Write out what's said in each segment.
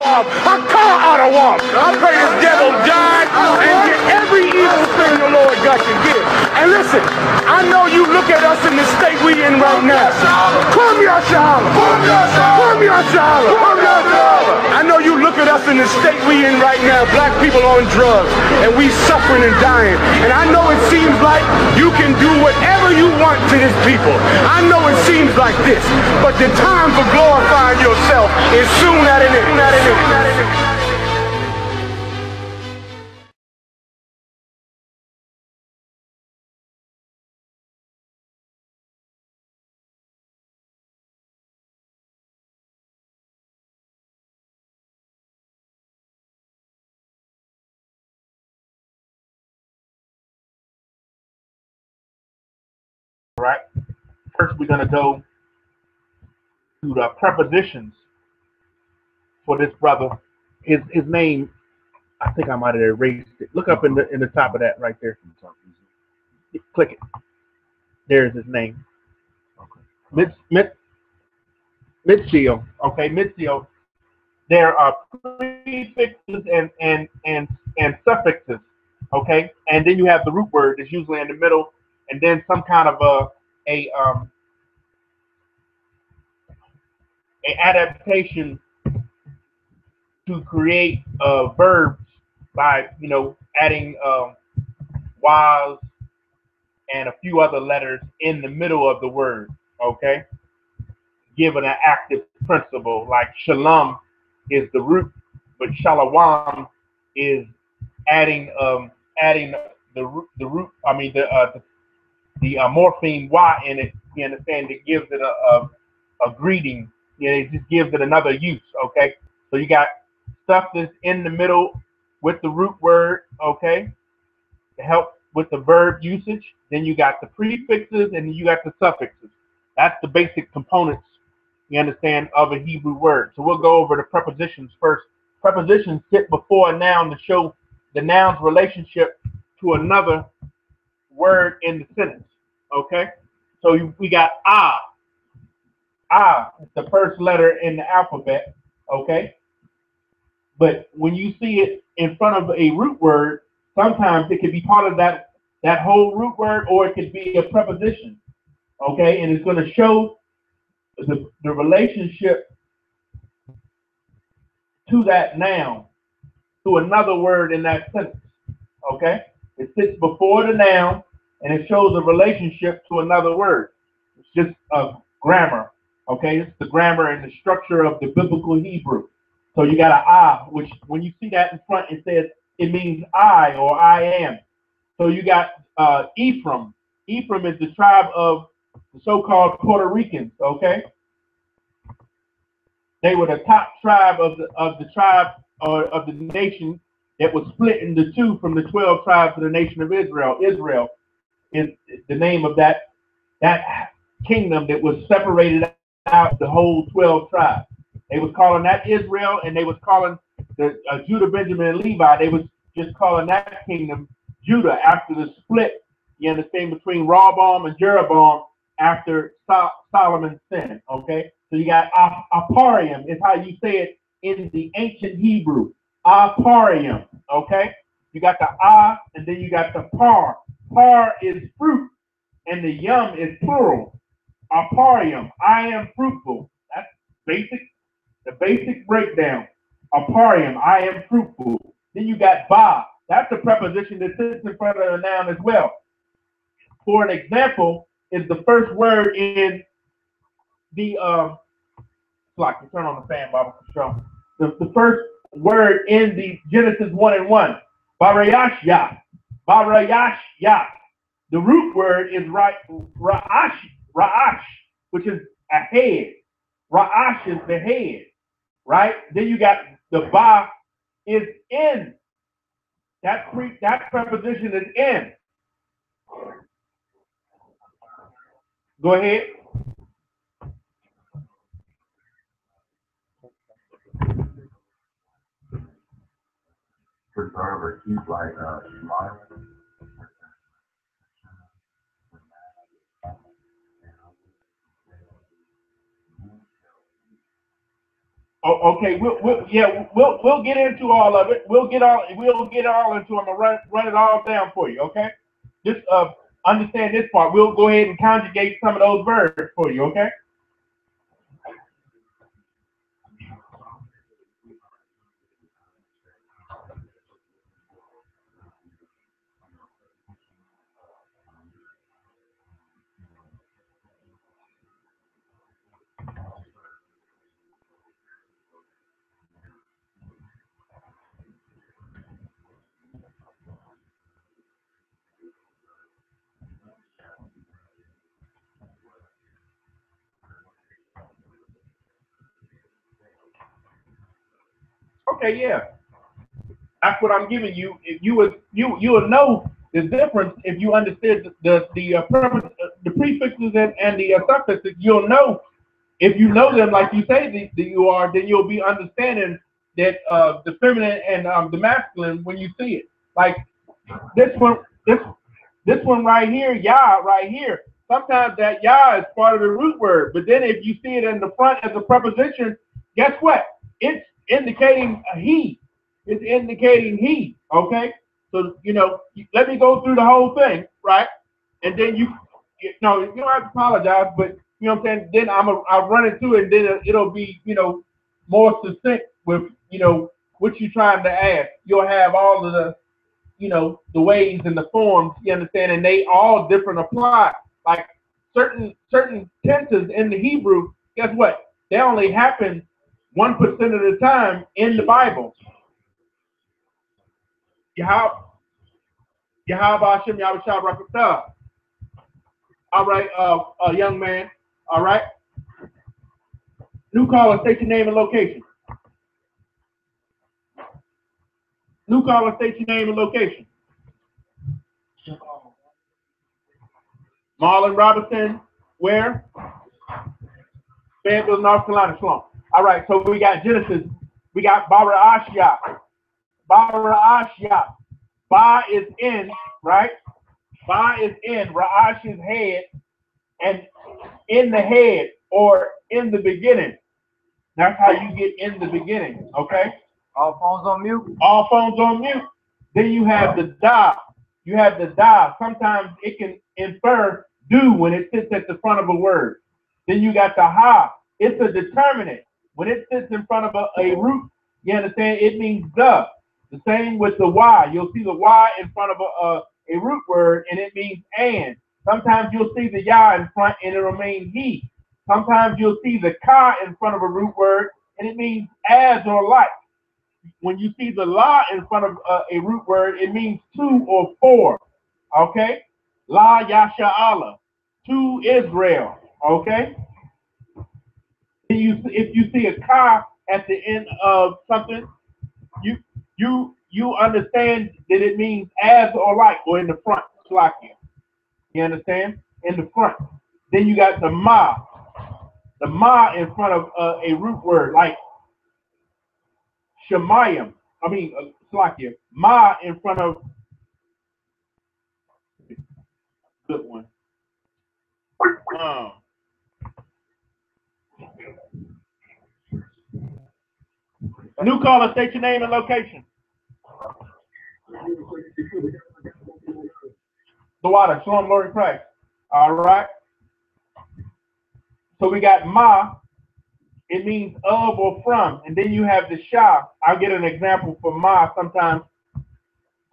I call out a womp. I pray this devil die and get every evil thing the Lord God can give. And listen, I know you look at us in the state we in right now. Come here, SHALAM. Come here, SHALAM. Come here, SHALAM. I know you look at us in the state we in right now. Black people on drugs, and we suffering and dying. And I know it seems like you can do whatever you want to this people. I know it seems like this, but the time for glorifying yourself is soon at an end. Right. First, we're going to go to the prepositions for this brother. His name, I think I might have erased it. Look up in the top of that right there. Click it. There's his name. Okay. Mitsio. Okay, Mitsio. There are prefixes and suffixes. Okay, and then you have the root word that's usually in the middle, and then some kind of a adaptation to create verbs by adding Y's and a few other letters in the middle of the word. Okay, given an active principle like SHALAM is the root, but SHALAWAM is adding the root. I mean the morpheme Y in it. You understand? It gives it a greeting. It just gives it another use. Okay, so you got stuff that's in the middle with the root word. Okay, to help with the verb usage. Then you got the prefixes and you got the suffixes. That's the basic components, you understand, of a Hebrew word. So we'll go over the prepositions first. Prepositions sit before a noun to show the noun's relationship to another word in the sentence. Okay, so we got ah. Ah, it's the first letter in the alphabet. Okay, but when you see it in front of a root word, sometimes it could be part of that whole root word, or it could be a preposition. Okay, and it's going to show the relationship to that noun, to another word in that sentence. Okay, it sits before the noun and it shows a relationship to another word. It's just a grammar. Okay, it's the grammar and the structure of the biblical Hebrew. So you got an I, which when you see that in front, it says it means I or I am. So you got Ephraim. Ephraim is the tribe of the so-called Puerto Ricans. Okay, they were the top tribe of the tribe of the nation that was split into two from the 12 tribes of the nation of Israel. Israel is the name of that kingdom that was separated out of the whole 12 tribes. They was calling that Israel, and they was calling the Judah, Benjamin, and Levi. They was just calling that kingdom Judah after the split, you understand, between Rehoboam and Jeroboam after Solomon's sin. Okay, so you got Aparium is how you say it in the ancient Hebrew. Aparium. Okay, you got the ah, and then you got the par. Par is fruit, and the yum is plural. Aparium, I am fruitful. That's basic. The basic breakdown. Aparium, I am fruitful. Then you got ba. That's a preposition that sits in front of the noun as well. For an example, is the first word in the like you turn on the fan, Baba, for sure. The first word in the Genesis 1:1. Barayashya. Barayashya. The root word is ra'ash, which is a head. Ra'ash is the head. Right? Then you got the ba is in. That preposition is in. Go ahead. Preserve or keep like Oh, okay, we'll get into all of it. We'll get all into them and run it all down for you. Okay, just understand this part. We'll go ahead and conjugate some of those verbs for you. Okay. Okay, yeah. That's what I'm giving you. If you will know the difference if you understood the prefixes and the suffixes. You'll know if you know them like you say that you are. Then you'll be understanding that the feminine and the masculine when you see it. Like this one, this one right here, Yah right here. Sometimes that Yah is part of the root word, but then if you see it in the front as a preposition, guess what? It's indicating a he. It's indicating he. Okay, so let me go through the whole thing, right? And then you don't have to apologize, but you know what I'm saying. Then I'll run it through, and then it'll be more succinct with what you're trying to ask. You'll have all of the the ways and the forms, you understand, and they all different apply. Like certain tenses in the Hebrew, guess what? They only happen 1% of the time in the Bible. Yahweh Hashem Yahweh Rakatah. All right, young man. All right. New caller, state your name and location. New caller, state your name and location. Marlon Robinson, where? Fayetteville, North Carolina. Shalom. All right, so we got Genesis. We got Bara Ashya. Bara Ashya. Ba is in, right? Ba is in Ra'ash's head, and in the head or in the beginning. That's how you get in the beginning, okay? All phones on mute. All phones on mute. Then you have the da. You have the da. Sometimes it can infer do when it sits at the front of a word. Then you got the ha. It's a determinant. When it sits in front of a root, you understand, it means the. The same with the y. You'll see the y in front of a root word, and it means and. Sometimes you'll see the ya in front, and it remains he. Sometimes you'll see the ka in front of a root word, and it means as or like. When you see the la in front of a root word, it means to or for. Okay? La Yasha Allah. To Israel. Okay? If you see a ka at the end of something, you understand that it means as or like, or in the front. You understand? In the front. Then you got the ma. The ma in front of a root word, like Shemayim. I mean, Slakia. Ma in front of, good one. New caller, state your name and location. The water, Shalom, Lord Christ. All right. So we got ma. It means of or from, and then you have the sha. I'll get an example for ma. Sometimes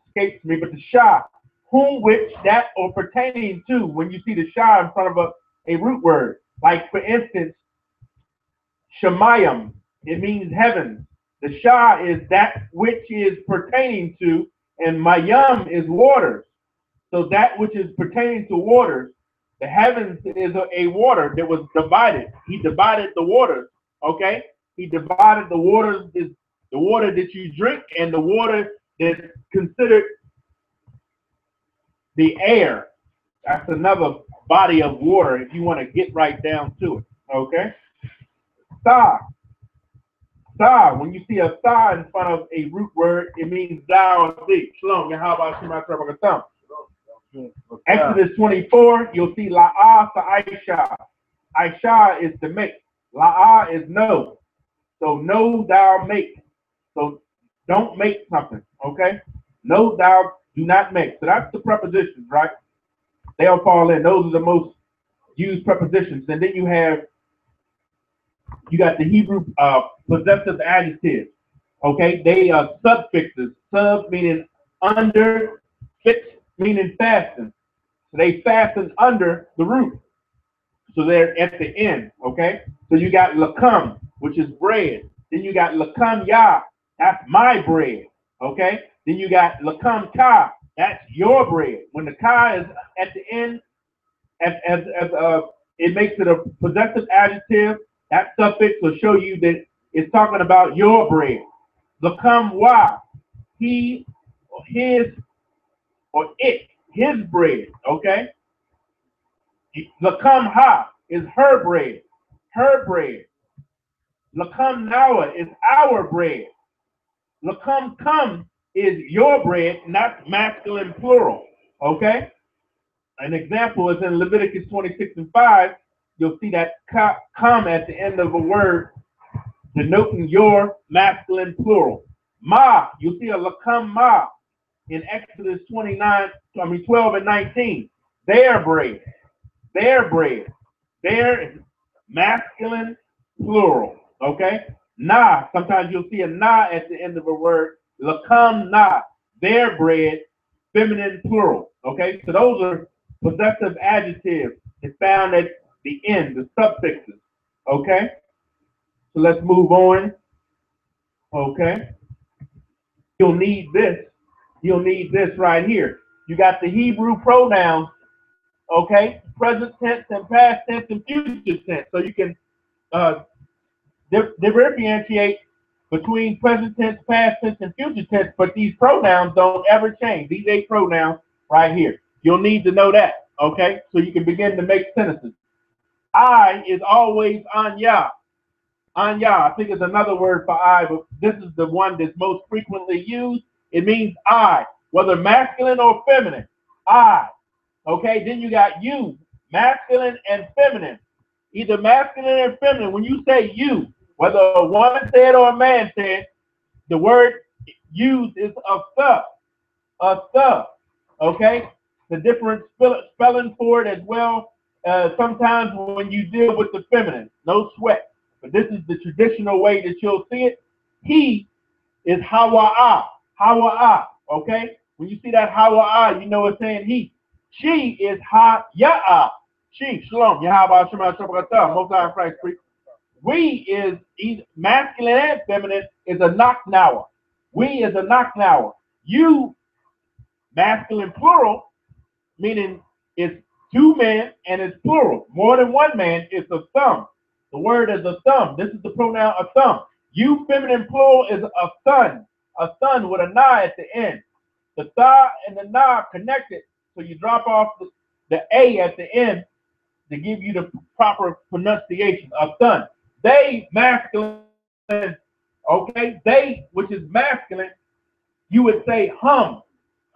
escapes me, but the sha, whom, which, that, or pertaining to. When you see the sha in front of a root word, like for instance, Shemayim, it means heaven. The sha is that which is pertaining to, and mayam is waters. So that which is pertaining to waters, the heavens is a water that was divided. He divided the waters. Okay, he divided the waters, is the water that you drink and the water that's considered the air. That's another body of water if you want to get right down to it. Okay, sa. Sa. When you see a sa in front of a root word, it means thou or thee. Shalom. How about you? Exodus 24, you'll see la'ah to Aisha. Aisha is to make. La'ah is no. So no thou make. So don't make something, okay? No thou do not make. So that's the prepositions, right? They'll fall in. Those are the most used prepositions. And then you got the Hebrew possessive adjectives. Okay, they are suffixes. Sub meaning under, fix meaning fasten. So they fasten under the root. So they're at the end. Okay, so you got lakum, which is bread. Then you got lakum yah, that's my bread. Okay, then you got lakum ka, that's your bread. When the ka is at the end, it makes it a possessive adjective. That suffix will show you that it's talking about your bread. Lakum wa, he, or his, or it, his bread. Okay. Lakum ha is her bread, her bread. Lakum nawa is our bread. Lakum come is your bread, not masculine plural. Okay. An example is in Leviticus 26:5. You'll see that come at the end of a word, denoting your masculine plural. Ma, you'll see a lakum ma in Exodus 12 and 19. Their bread, their bread. Their is masculine plural. Okay? Na, sometimes you'll see a na at the end of a word. Lakum na, their bread, feminine plural. Okay? So those are possessive adjectives. It's found at the end, the suffixes. Okay? So let's move on. Okay? You'll need this. You'll need this right here. You got the Hebrew pronouns. Okay? Present tense and past tense and future tense. So you can differentiate between present tense, past tense, and future tense, but these pronouns don't ever change. These 8 pronouns right here. You'll need to know that, okay? So you can begin to make sentences. I is always anya. Anya, I think it's another word for I, but this is the one that's most frequently used. It means I, whether masculine or feminine. I, okay? Then you got you, masculine and feminine. Either masculine or feminine. When you say you, whether a woman said or a man said, the word used is a the, okay? The different spelling for it as well. Sometimes when you deal with the feminine, no sweat. But this is the traditional way that you'll see it. He is hawa'a, hawa'a, okay? When you see that hawa'a, you know it's saying he. She is ha-ya'a. She, shalom, Yahweh, Shema, Shabbat, Most High Christ, we is masculine and feminine is a knock-nower. We is a knock-nower. You, masculine plural, meaning it's 2 men and it's plural. More than 1 man is a thumb. The word is a thumb. This is the pronoun a thumb. You, feminine plural, is a son with a na at the end. The tha and the na connected, so you drop off the a at the end to give you the proper pronunciation of son. They, masculine, okay? They, which is masculine, you would say hum,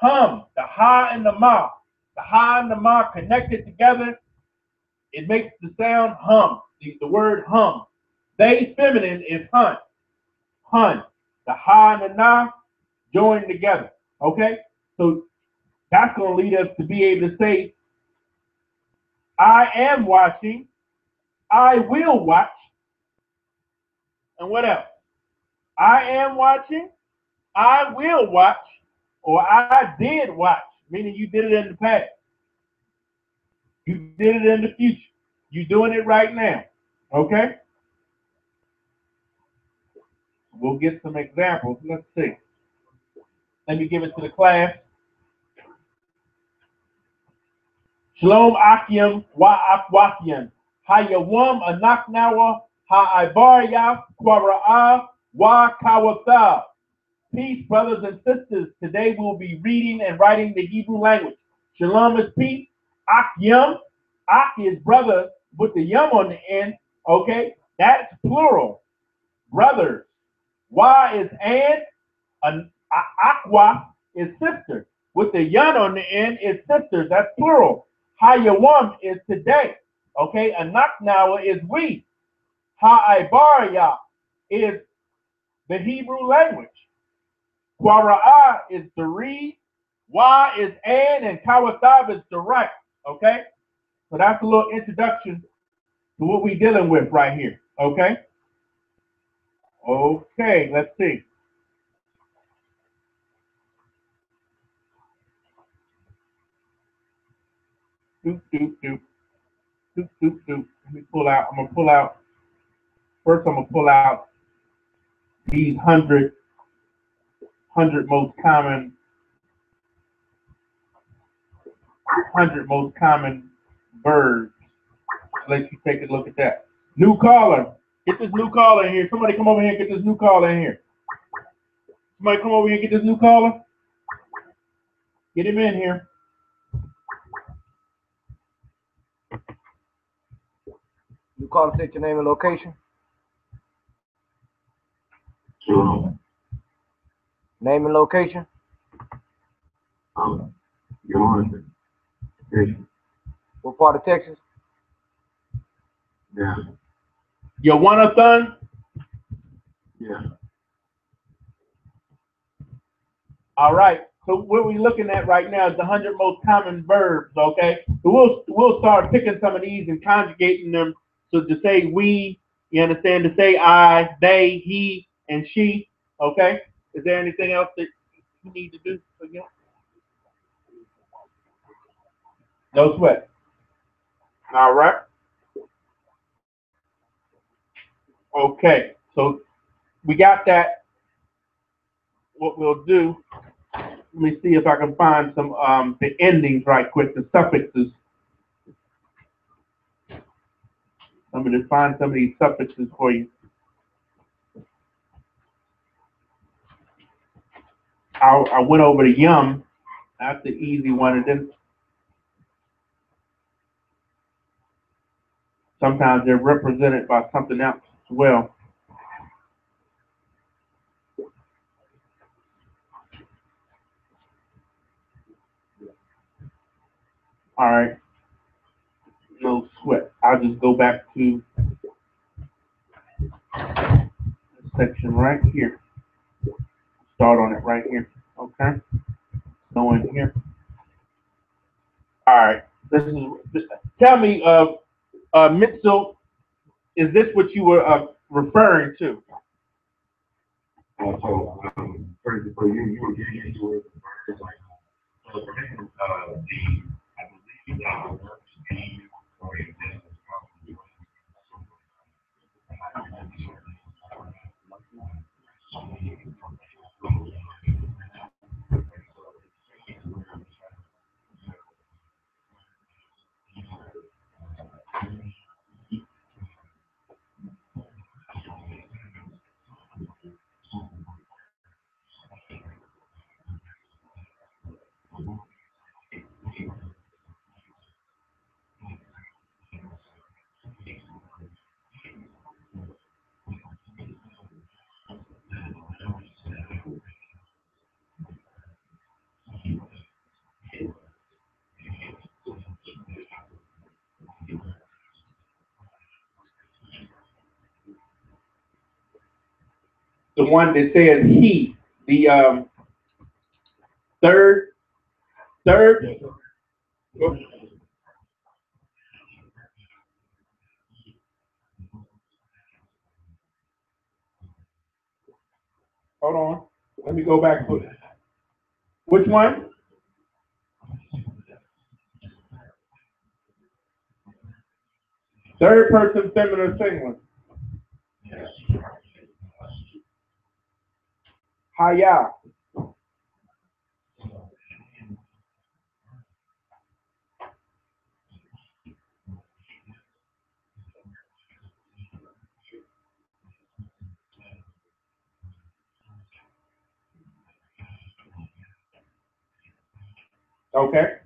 the ha and the ma. The ha and the ma connected together, it makes the sound hum, the word hum. They, feminine, is hun. The ha and the na joined together, okay? So that's going to lead us to be able to say, I am watching, I will watch, and what else? I am watching, I will watch, or I did watch, meaning you did it in the past. You did it in the future. You're doing it right now, okay? We'll get some examples. Let's see. Let me give it to the class. Shalom Akim wa Akwakian. Hayawam Anaknawa Ha'ibariya Kwara'a wa Kawatha. Peace, brothers and sisters. Today we'll be reading and writing the Hebrew language. Shalom is peace. Akyam. Ak is brother with the yum on the end. Okay? That's plural. Brothers. Wa is and. Aqua is sister. With the yun on the end is sisters. That's plural. Hayawam is today. Okay? Anaknawa is we. Ha'ibariya is the Hebrew language. Quara'a is to read, Wa is and Kawathab is to write. Okay? So that's a little introduction to what we're dealing with right here. Okay? Okay, let's see. Doop, doop, doop. Doop, doop, doop. Let me pull out. First I'm going to pull out these 100 most common verbs. Let you take a look at that. New caller. Get this new caller in here. Somebody come over here and get this new caller in here. Somebody come over here and get this new caller. Get him in here. You caller, state your name and location. Sure. Name and location. Johanna. What part of Texas? Yeah. Jonathan. Yeah. All right. So what we're looking at right now is the 100 most common verbs. Okay. So we'll start picking some of these and conjugating them. So to say we, you understand? To say I, they, he, and she. Okay. Is there anything else that you need to do again? No sweat. All right. Okay. So we got that. What we'll do, let me see if I can find some the endings right quick, the suffixes. I'm going to find some of these suffixes for you. I went over to yum. That's the easy one, and then sometimes they're represented by something else as well. All right. No sweat. I'll just go back to the section right here. Start on it right here. Okay. Go in here. All right. Tell me, Mitzel, is this what you were referring to? Also, first for you, you were getting into it first, like, so for him, I believe that the work speed or example is probably The one that says he, the third. Hold on. Let me go back to it. Which one? Third person feminine singular. Haya. Okay.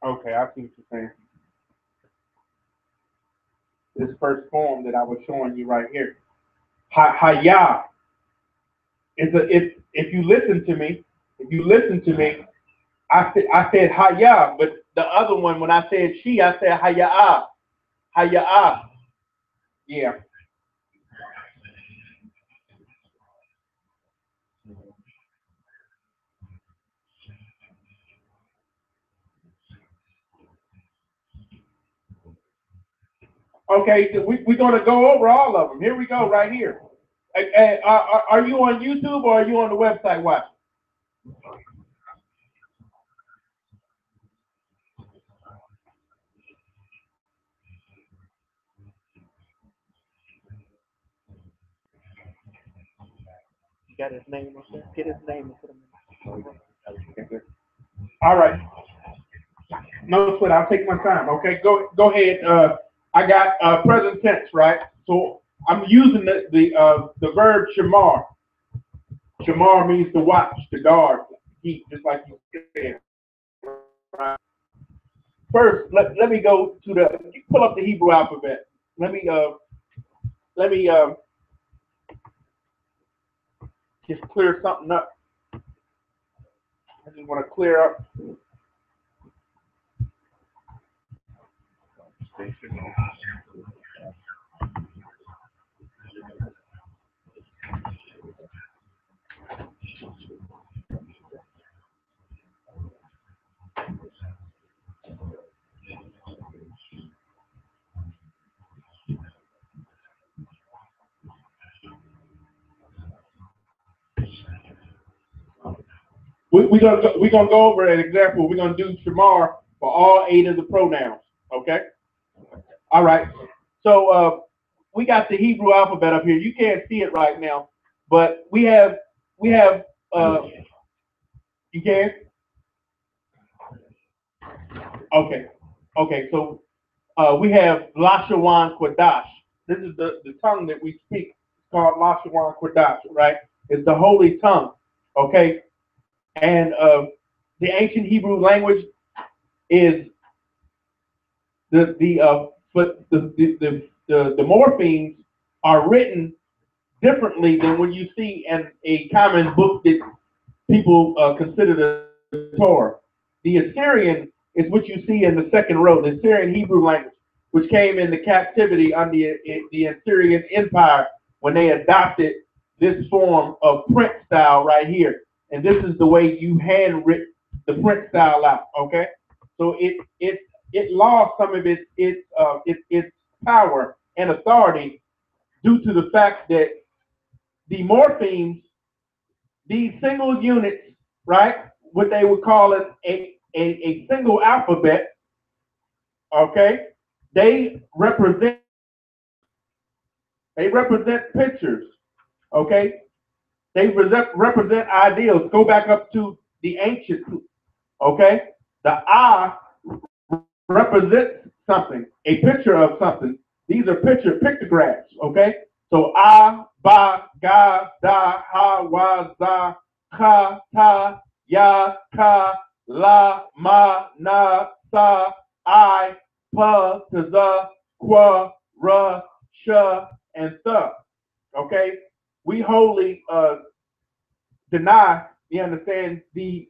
Okay, I see what you're saying. This first form that I was showing you right here. Haya. If you listen to me, I said haya, but the other one, when I said she, I said haya. Haya. Yeah. Okay, so we're going to go over all of them. Here we go, right here. Are you on YouTube or are you on the website watching? You got his name up there? Get his name and put him in. All right. No sweat. I'll take my time. Okay, go ahead. I got present tense, right? So I'm using the verb shamar. Shamar means to watch, to guard, to keep, just like you said. Right? First, let me go to pull up the Hebrew alphabet. Let me just clear something up. I just want to clear up. We're gonna go over an example. We're gonna do shamar for all 8 of the pronouns. Okay. All right. So we got the Hebrew alphabet up here. You can't see it right now, but we have you can. Okay. Okay. So we have Lashawan Qadash. This is the tongue that we speak. It's called Lashawan Qadash. Right. It's the holy tongue. Okay. And the ancient Hebrew language is the morphemes are written differently than when you see in a common book that people consider the Torah. The Assyrian is what you see in the second row, the Assyrian Hebrew language, which came into captivity under the Assyrian Empire when they adopted this form of print style right here. And this is the way you handwrite the print style out, okay? So it lost some of its power and authority due to the fact that the morphemes, these single units, right, what they would call it a single alphabet, okay, they represent pictures, okay, they represent ideals. Go back up to the ancient, okay, the I represents something, a picture of something. These are pictographs, okay? So I, ba, ga, da, ha, wa, za, ka, ta, ya, ka, la, ma, na, sa, I, pa, ta, za, qua, ra, sha, and tha. Okay? We wholly deny, you understand, the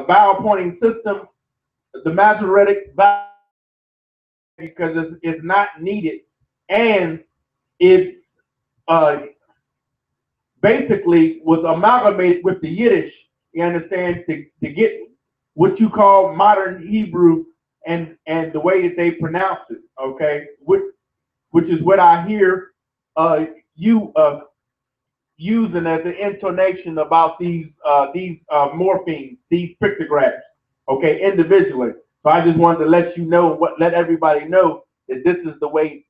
vowel pointing system, the Masoretic vowel, because it's not needed, and it basically was amalgamated with the Yiddish, you understand, to get what you call modern Hebrew and the way that they pronounce it, okay, which is what I hear you using as an intonation about these morphemes, these pictographs, okay, individually. So I just wanted to let you know, let everybody know that this is the way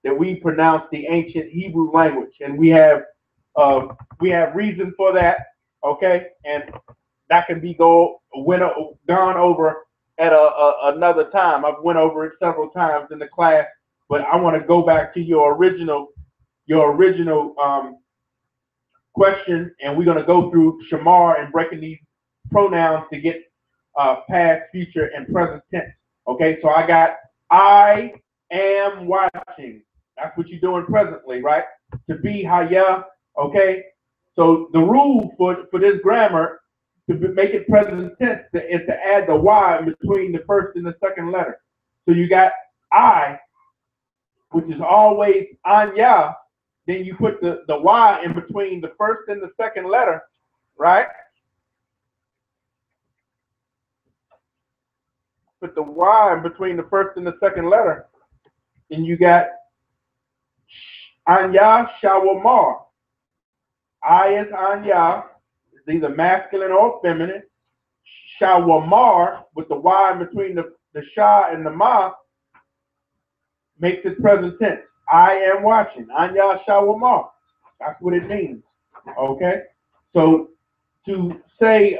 that we pronounce the ancient Hebrew language, and we have reason for that, okay, and that can be gone over at another time. I've went over it several times in the class, but I want to go back to your original question, and we're going to go through shamar and breaking these pronouns to get past, future, and present tense. Okay, so I got I am watching. That's what you're doing presently, right? To be haya. Okay, so the rule for this grammar to make it present tense is to add the y between the first and the second letter. So you got I, which is always anya. Then you put the y in between the first and the second letter, right? Put the y in between the first and the second letter, and you got anya shawamar. I is anya, it's either masculine or feminine. Shawamar with the y in between the sha and the ma makes it present tense. I am watching. Anya shawamar. That's what it means. Okay, so to say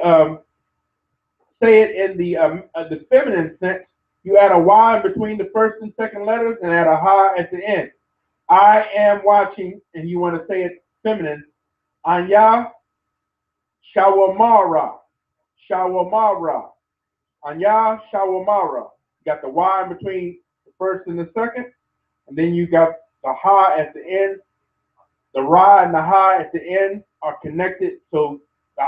it in the feminine sense, you add a y between the first and second letters and add a ha at the end. I am watching, and you want to say it feminine. Anya shawamara. Shawamara. Anya shawamara. You got the y in between the first and the second, and then you got the ha at the end. The ra and the ha at the end are connected, so the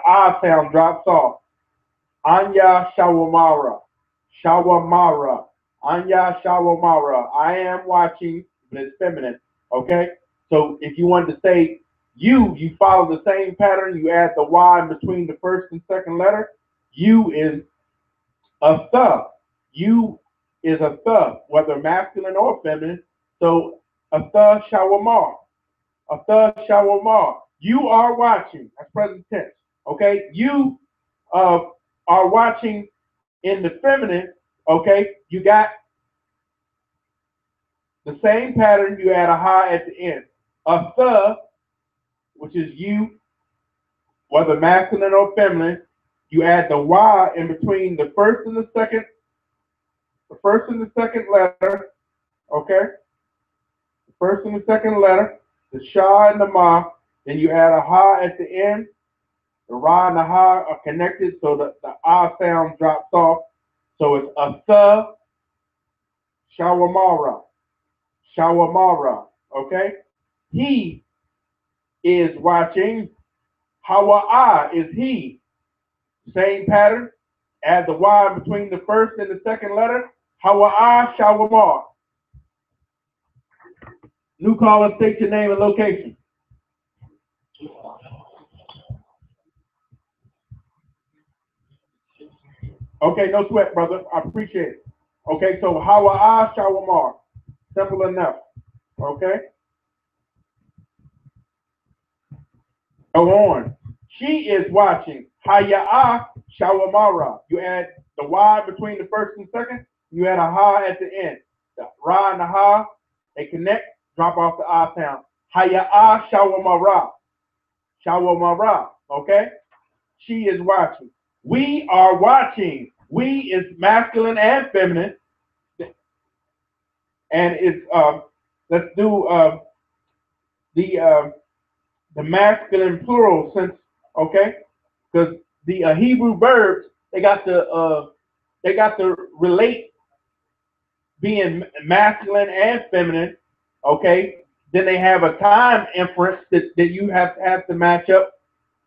ah sound drops off. Anya shawamara. Shawamara. Anya shawamara. I am watching, but it's feminine. Okay? So if you wanted to say you follow the same pattern. You add the y in between the first and second letter. You is a th. You is a th, whether masculine or feminine. So a th shawamar. A th shawamar. You are watching. That's present tense. Okay? You are watching in the feminine. Okay? You got the same pattern. You add a ha at the end. A th, which is you, whether masculine or feminine, you add the y in between the first and the second letter, okay? The first and the second letter, the sha and the ma, then you add a ha at the end. The ra and the ha are connected, so the ah sound drops off. So it's a th shawamara. Shawamara, okay? He is watching. Hawa'a is he. Same pattern. Add the y between the first and the second letter. Hawa'a shawamar. New caller, state your name and location. Okay, no sweat, brother. I appreciate it. Okay, so Hawa'a shawamar. Simple enough. Okay. Go on. She is watching. Haya'a shawamara. You add the y between the first and second. You add a ha at the end. The ra and the ha, they connect. Drop off the ah sound. Haya'a shawamara. Shawamara. Okay. She is watching. We are watching. We is masculine and feminine. And it's let's do the masculine plural sense, okay? Because the Hebrew verbs they got to relate being masculine and feminine, okay? Then they have a time inference that you have to match up,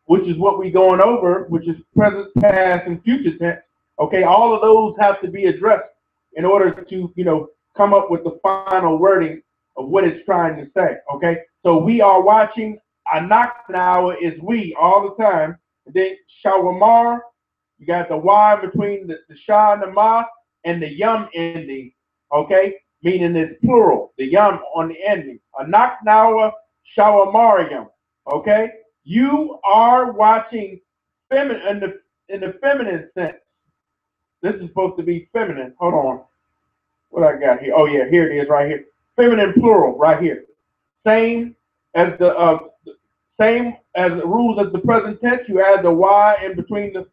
which is what we're going over, which is present, past, and future tense. Okay, all of those have to be addressed in order to come up with the final wording of what it's trying to say. Okay, so we are watching. Anaknawa is we all the time. And then shawamar, you got the y between the sha and the ma and the yum ending. Okay, meaning it's plural. The yum on the ending. Anaknawa shawamarium. Okay, you are watching feminine in the feminine sense. This is supposed to be feminine. Hold on. What I got here? Oh yeah, here it is right here. Feminine plural right here. Same as the rules of the present tense. You add the y in between the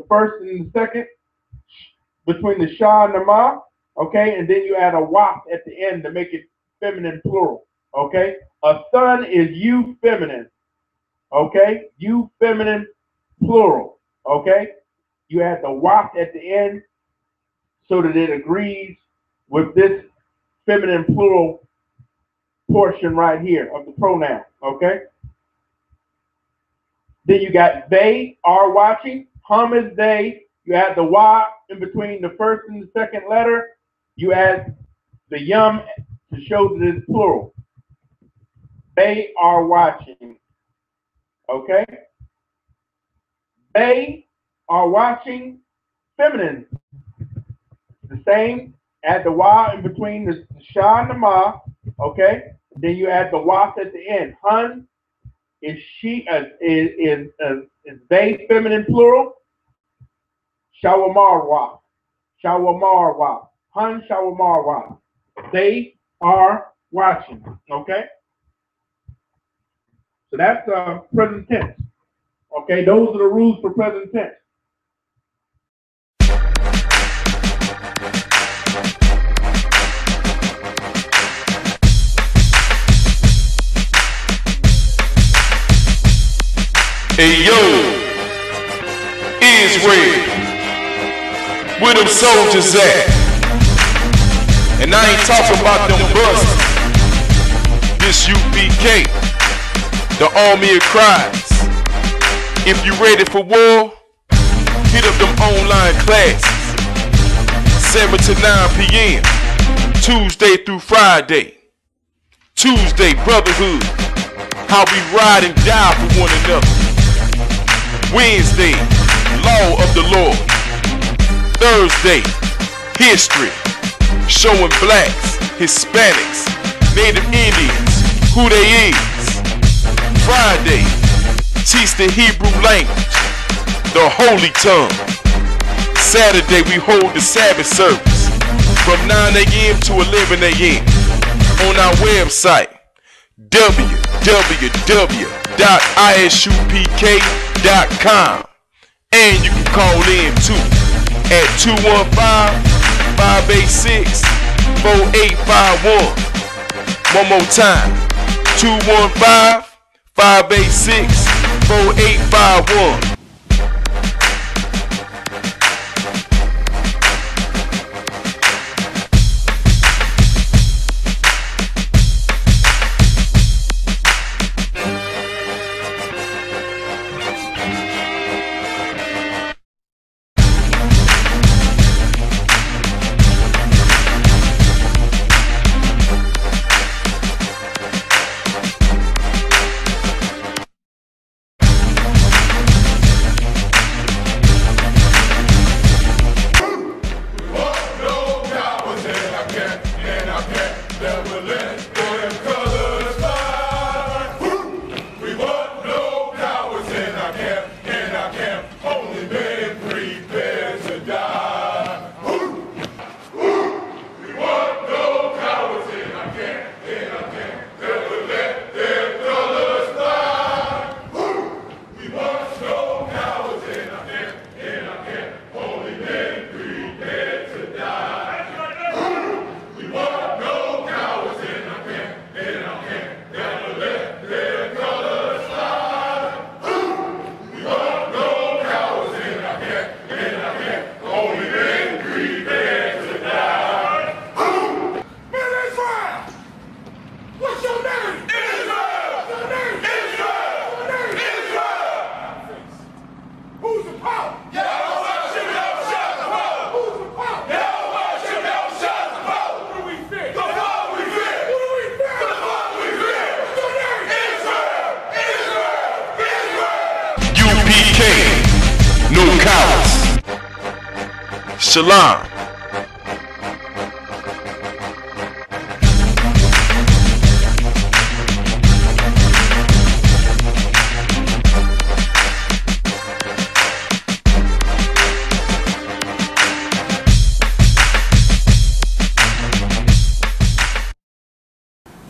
first and the second, between the sha and the ma. Okay, and then you add a waf at the end to make it feminine plural. Okay, a son is you feminine. Okay, you feminine plural. Okay, you add the waf at the end. so that it agrees with this feminine plural portion right here of the pronoun, okay? Then you got they are watching. Hum is they. You add the wa in between the first and the second letter. You add the yum to show that it's plural. They are watching, okay? They are watching, feminine. The same, add the wa in between the sha and the ma, okay? Then you add the was at the end. Hun is she, is they, feminine plural. Shawamarwa, shawamarwa, hun shawamarwa. They are watching, okay? So that's present tense. Okay, those are the rules for present tense. Hey yo, Israel, where them soldiers at? And I ain't talking about them busters. This U.P.K, the army of Christ. If you ready for war, hit up them online classes. 7 to 9 p.m. Tuesday through Friday. Tuesday, brotherhood. How we ride and die for one another. Wednesday, law of the Lord. Thursday, history, showing blacks, Hispanics, Native Indians who they is. Friday, teach the Hebrew language, the holy tongue. Saturday, we hold the Sabbath service from 9 a.m. to 11 a.m. on our website, www.isupk.com, and you can call in too at 215-586-4851. One more time, 215-586-4851. No cowards. Shalom.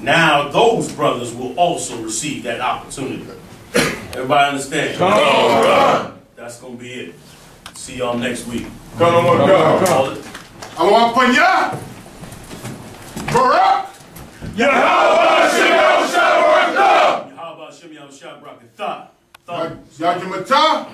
Now those brothers will also receive that opportunity. Everybody understand? Come on. That's going to be it. See y'all next week. Come on. Alawapanya, Barak, Yahweh Shem Yahushua Barakatah. Yajimata.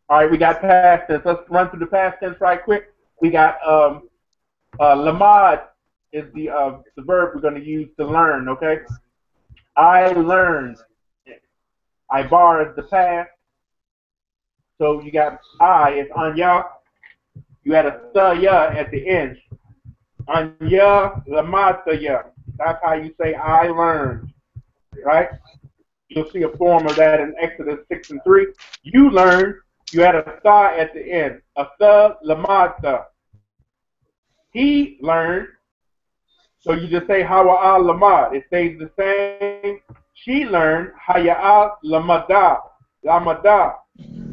All right, we got past tense. Let's run through the past tense right quick. We got lamad is the verb we're going to use to learn. Okay, I learned. I bar is the past. So you got I, it's anya. You had a ya at the end. Anya lamataya. That's how you say I learned, right? You'll see a form of that in Exodus 6 and 3. You learned. You had a tha at the end. A tha lamata. He learned. So you just say hawa'a lamad. It stays the same. She learned haya'a lamada. Lamada.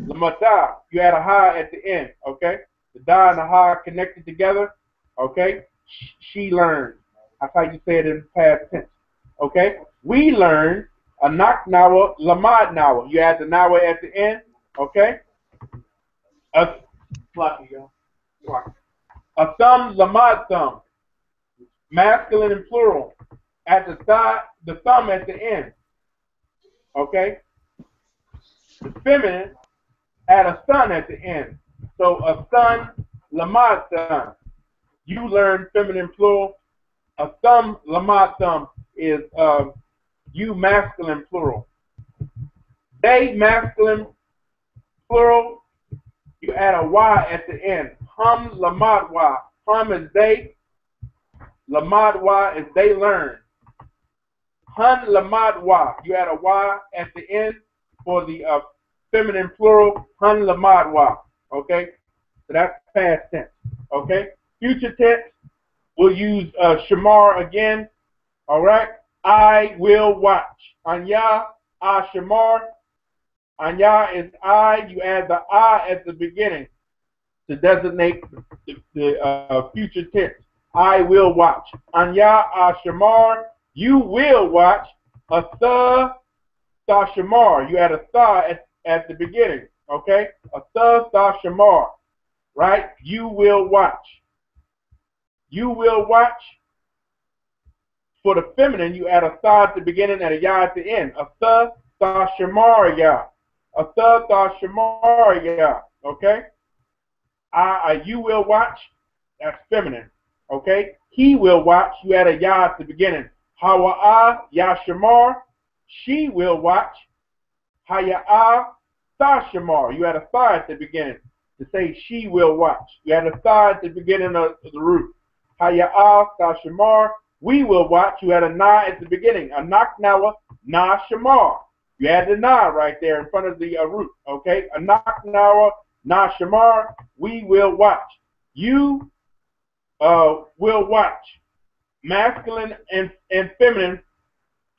Lamada. You had a ha at the end. Okay. The da and the ha connected together. Okay. She learned. That's how you say it in past tense. Okay. We learned a nak nawa lamad nawa. You add the nawa at the end. Okay. A thumb lamad thumb. Masculine and plural. At the side, the thumb at the end. Okay? The feminine, add a son at the end. So a son, lamad son. You learn feminine plural. A thumb, lamad thumb is you masculine plural. They masculine plural. You add a y at the end. Hum lamad y. Hum is they. Lamad wa is they learn. Hun lamad wa. You add a y at the end for the feminine plural. Hun lamad wa. Okay? So that's past tense. Okay? Future tense, we'll use shamar again. Alright? I will watch. Anya, shamar. Anya is I. You add the I at the beginning to designate the future tense. I will watch. Anya shamar. You will watch. A tha shamar. You add a tha at the beginning. Okay? A tha shamar. Right? You will watch. You will watch. For the feminine, you add a tha at the beginning and a ya at the end. A tha shamar ya. A tha shamar ya. Okay? You will watch. That's feminine. Okay? He will watch. You add a ya at the beginning. Hawa'a ya shamar. She will watch. Haya'a tha shamar. You add a tha at the beginning to say she will watch. You add a tha at the beginning of the root. Haya'a tha shamar. We will watch. You add a na at the beginning. A nak nawa na shamar. You add the na right there in front of the root. Okay? A nak nawa na shamar. We will watch. You will watch. Masculine and feminine.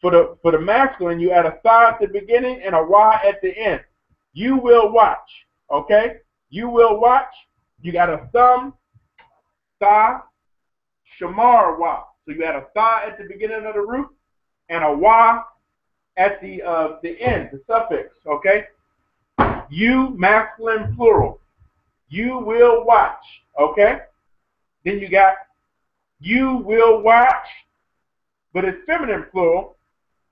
For the masculine, you add a tha at the beginning and a y at the end. You will watch. Okay? You will watch. You got a thumb, tha, shamar, wa. So you add a tha at the beginning of the root and a y at the end, the suffix. Okay? You, masculine, plural. You will watch. Okay? Then you got you will watch, but it's feminine plural.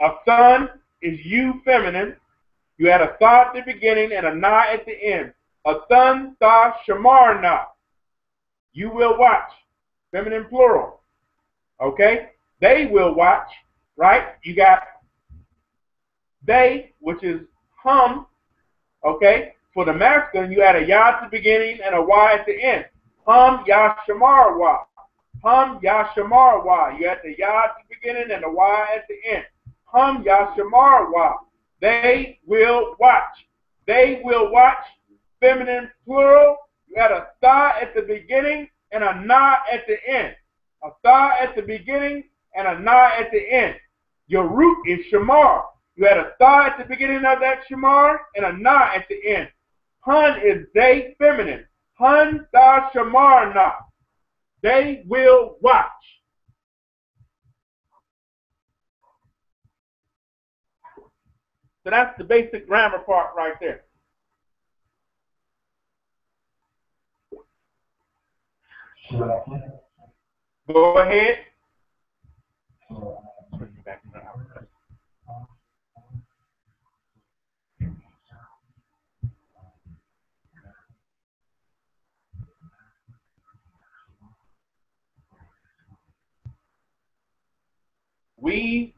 A son is you feminine. You add a tha at the beginning and a na at the end. A son tha shamar na. You will watch. Feminine plural. Okay? They will watch, right? You got they, which is hum. Okay? For the masculine, you add a ya at the beginning and a y at the end. Hum ya shamar wa. Hum ya shamar wa. You add the ya at the beginning and the y at the end. Hum ya shamar wa. They will watch. They will watch. Feminine plural. You add a tha at the beginning and a na at the end. A tha at the beginning and a na at the end. Your root is shamar. You add a tha at the beginning of that shamar and a na at the end. Hun is they feminine. Hun tha shamar na. They will watch. So that's the basic grammar part right there. Go ahead. We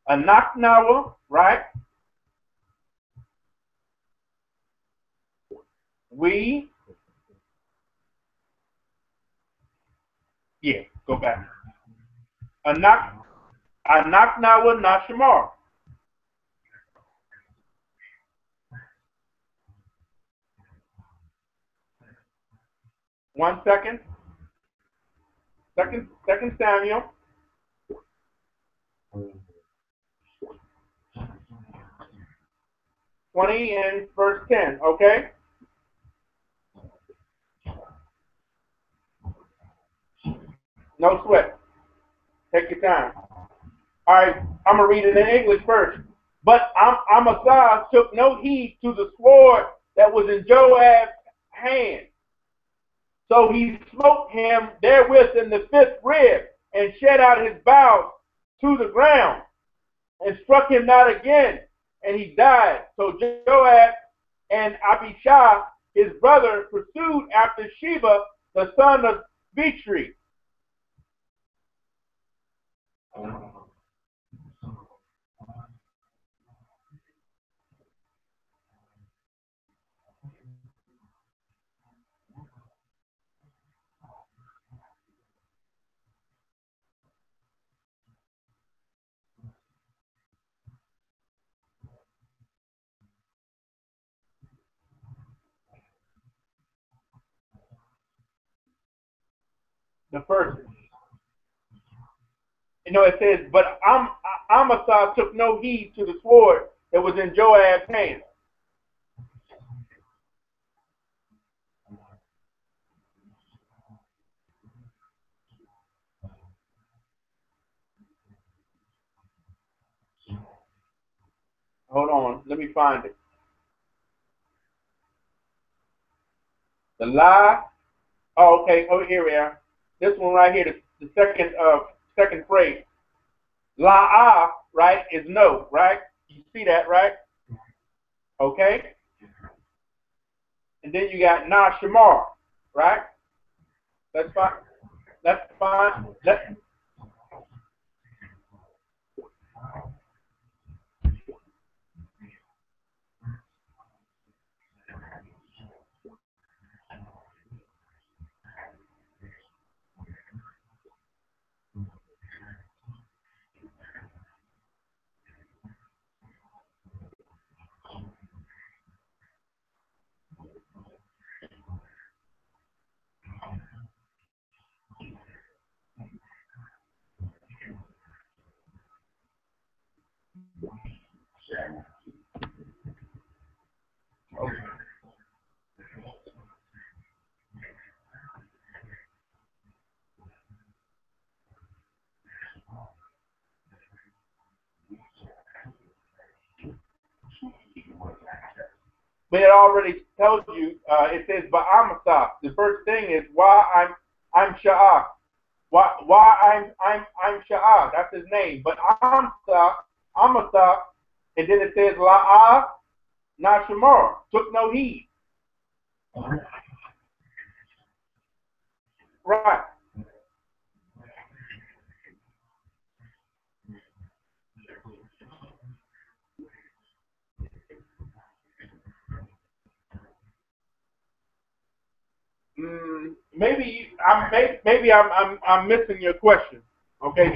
Anaknawa, right? We, yeah, go back. Anaknawa Nashamar. 1 second. Second Samuel 20 and verse 10, okay? No sweat. Take your time. All right, I'm going to read it in English first. But Amasa took no heed to the sword that was in Joab's hand. So he smote him therewith in the 5th rib and shed out his bowels to the ground and struck him not again, and he died. So Joab and Abishai, his brother, pursued after Sheba, the son of Bichri. The first. It says, but Amasa took no heed to the sword that was in Joab's hand. Hold on, let me find it. The lie. Oh, okay. Oh, here we are. This one right here, the second phrase. La'ah, right, is no, right? You see that, right? Okay. And then you got na shamar, right? That's fine. That's fine. But it already tells you, it says Ba'amasa. The first thing is why I'm Sha'ah. Why I'm Sha'ah. That's his name. But Amasa, and then it says La'ah Nashamar. Took no heed. Right. Maybe I'm missing your question. Okay.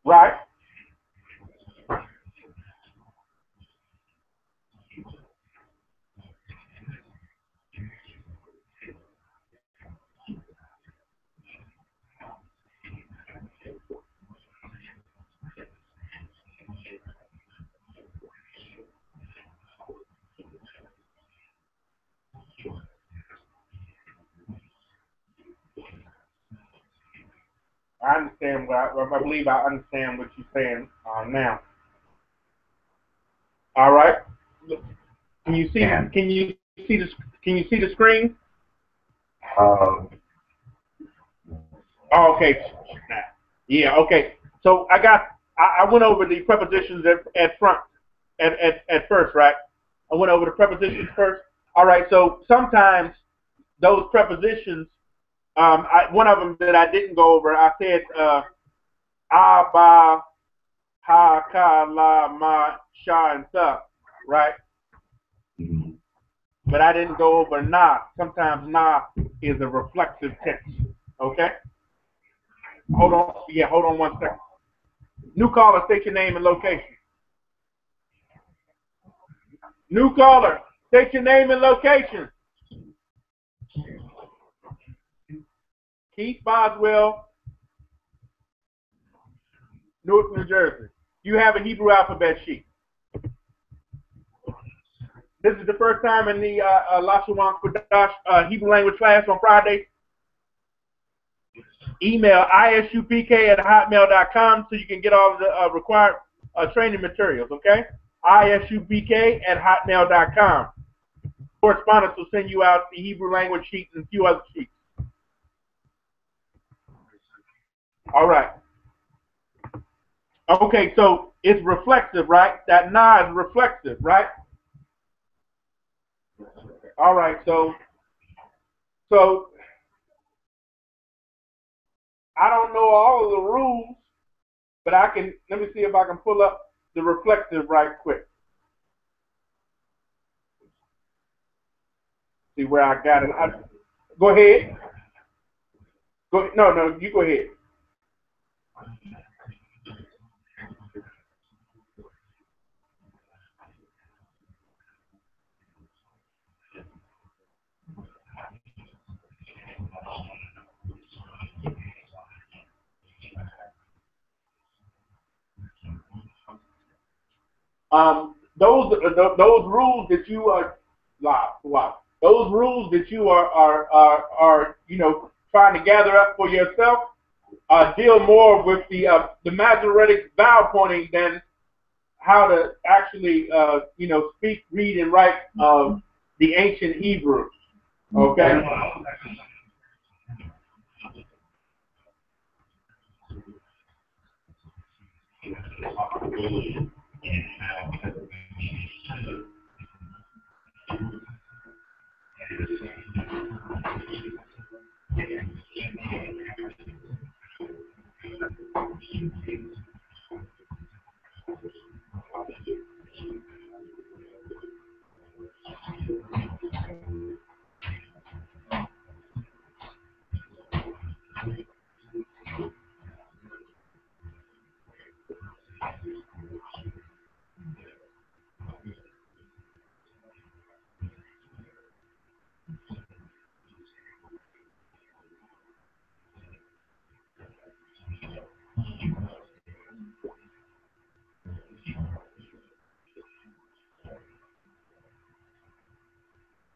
Right. I understand. I believe I understand what you're saying now. All right. Can you see? Can you see the? Can you see the screen? Oh, okay. Yeah. Okay. So I got I went over the prepositions at first, right? I went over the prepositions first. All right, so sometimes those prepositions, one of them that I didn't go over, I said ba, ha, ka, la, ma, sha, and sa, right? But I didn't go over na. Sometimes na is a reflexive tense. Okay? Hold on 1 second. New caller, state your name and location. New caller, state your name and location. Keith Boswell, Newark, New Jersey. You have a Hebrew alphabet sheet. This is the first time in the Lashawan Qadash Hebrew language class on Friday. Email ISUPK@hotmail.com so you can get all of the required training materials, okay? ISUPK@hotmail.com. Correspondence will send you out the Hebrew language sheet and a few other sheets. All right. Okay, so it's reflexive, right? That na is reflexive, right? All right, so I don't know all of the rules, but let me see if I can pull up the reflexive right quick. See where I got it. Go ahead. No, you go ahead. Those rules that you are those rules that you are trying to gather up for yourself deal more with the Masoretic vowel pointing than how to actually speak, read, and write the ancient Hebrew. Okay.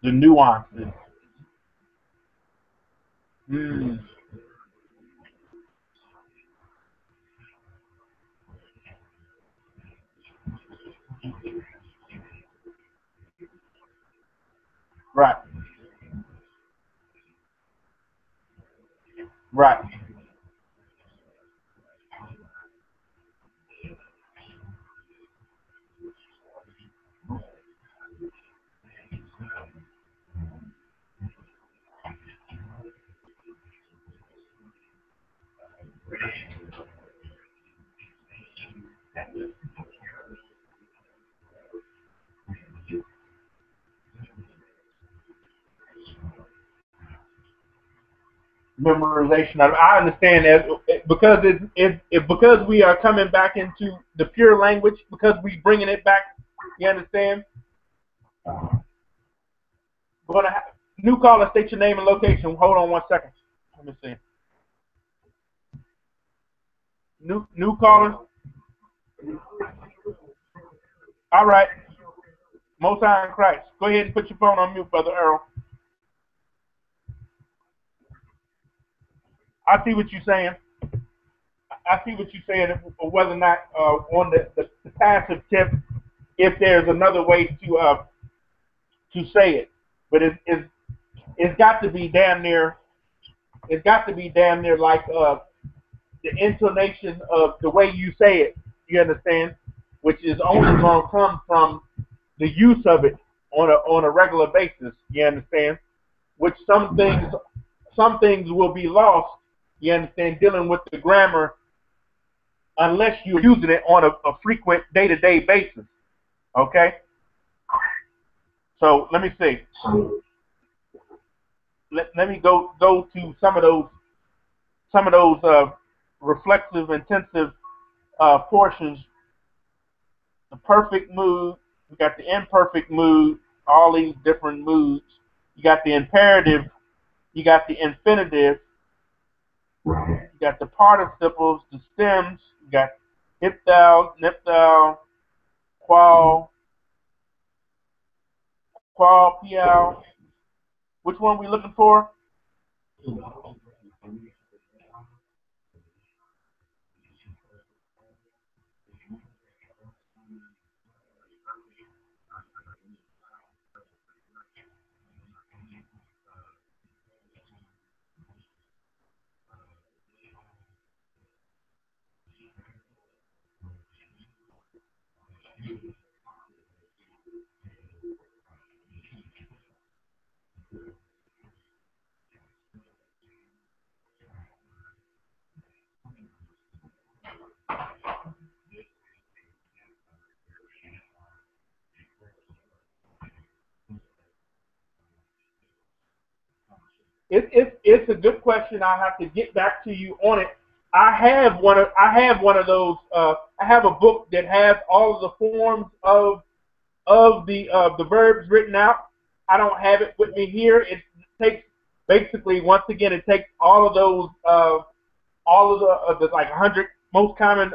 The nuances. Right. Right. Memorization. I understand that because because we are coming back into the pure language, because we bringing it back. You understand? We're gonna new caller, state your name and location. Hold on 1 second. Let me see. New caller. All right. Most High in Christ. Go ahead and put your phone on mute, Brother Earl. I see what you're saying. I see what you're saying. Whether or not on the passive tip, if there's another way to say it, but it's got to be damn near. It's got to be damn near like the intonation of the way you say it you understand, which is only going to come from the use of it on a regular basis, you understand, which some things will be lost, you understand, dealing with the grammar unless you're using it on a frequent day-to-day basis, okay? So let me see. Let me go to some of those reflexive, intensive portions. The perfect mood, we got the imperfect mood, all these different moods. You got the imperative, you got the infinitive, you got the participles, the stems, you got hip thou, nip thou, qual, piao. Which one are we looking for? It's a good question. I have to get back to you on it. I have one of those. I have a book that has all of the forms of the verbs written out. I don't have it with me here. It takes basically, once again, it takes all of those all of the like 100 most common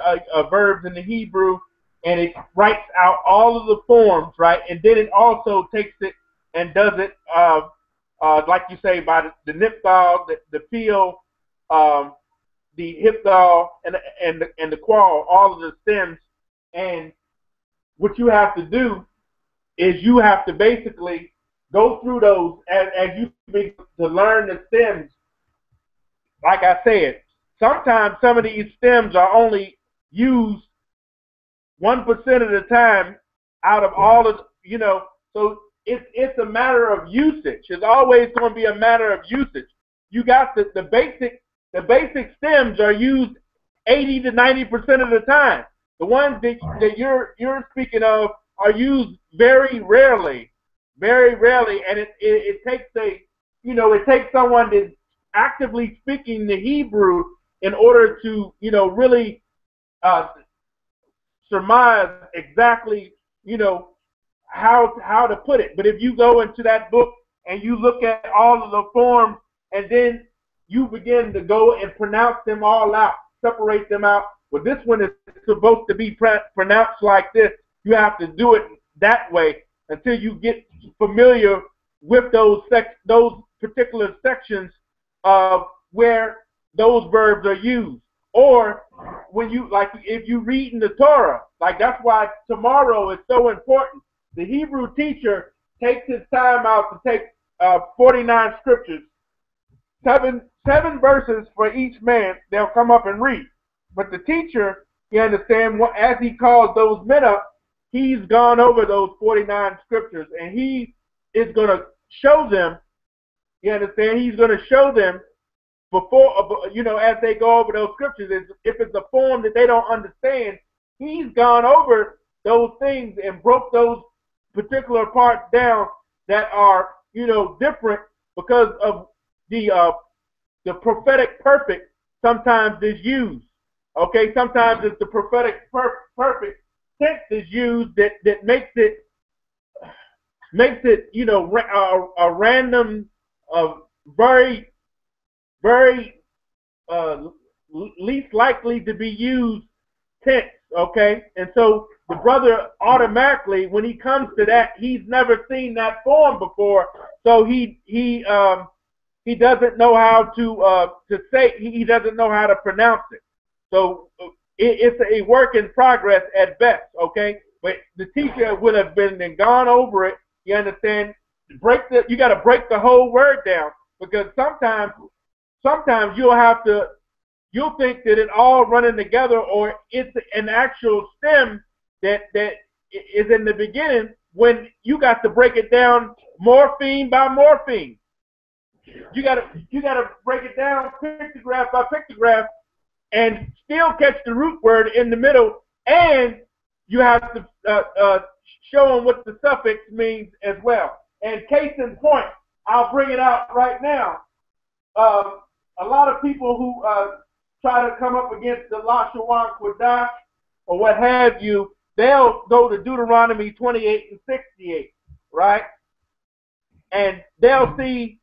verbs in the Hebrew, and it writes out all of the forms, right? And then it also takes it and does it. Like you say, by the nipthal, the feel, the hipthal, and the qual, all of the stems. And what you have to do is you have to basically go through those as you begin to learn the stems. Like I said, sometimes some of these stems are only used 1% of the time out of all of, so it's a matter of usage. It's always going to be a matter of usage. You got the basic stems are used 80 to 90% of the time. The ones that you're speaking of are used very rarely, and it takes it takes someone that's actively speaking the Hebrew in order to really surmise exactly how to put it. But if you go into that book and you look at all of the forms and then you begin to go and pronounce them all out, separate them out. Well, this one is supposed to be pronounced like this. You have to do it that way until you get familiar with those particular sections of where those verbs are used. Or when if you read in the Torah, that's why tomorrow is so important. The Hebrew teacher takes his time out to take 49 scriptures, seven verses for each man. They'll come up and read. But the teacher, you understand, as he calls those men up, he's gone over those 49 scriptures, and he is going to show them. You understand? He's going to show them before, as they go over those scriptures. If it's a form that they don't understand, he's gone over those things and broke those particular parts down that are, different because of the prophetic perfect sometimes is used. Okay, sometimes it's the prophetic perfect tense is used that makes it a random, very least likely to be used tense. Okay, and so the brother automatically, when he comes to that, he's never seen that form before, so he doesn't know how to say. He doesn't know how to pronounce it. So it's a work in progress at best. Okay, but the teacher would have been and gone over it. You understand? You got to break the whole word down, because sometimes you'll have to you'll think that it all running together, or it's an actual stem that is in the beginning, when you got to break it down morpheme by morpheme. You gotta break it down pictograph by pictograph and still catch the root word in the middle, and you have to show them what the suffix means as well. And case in point, I'll bring it out right now. A lot of people who try to come up against the Lashawan Qadash or what have you, they'll go to Deuteronomy 28 and 68, right? And they'll see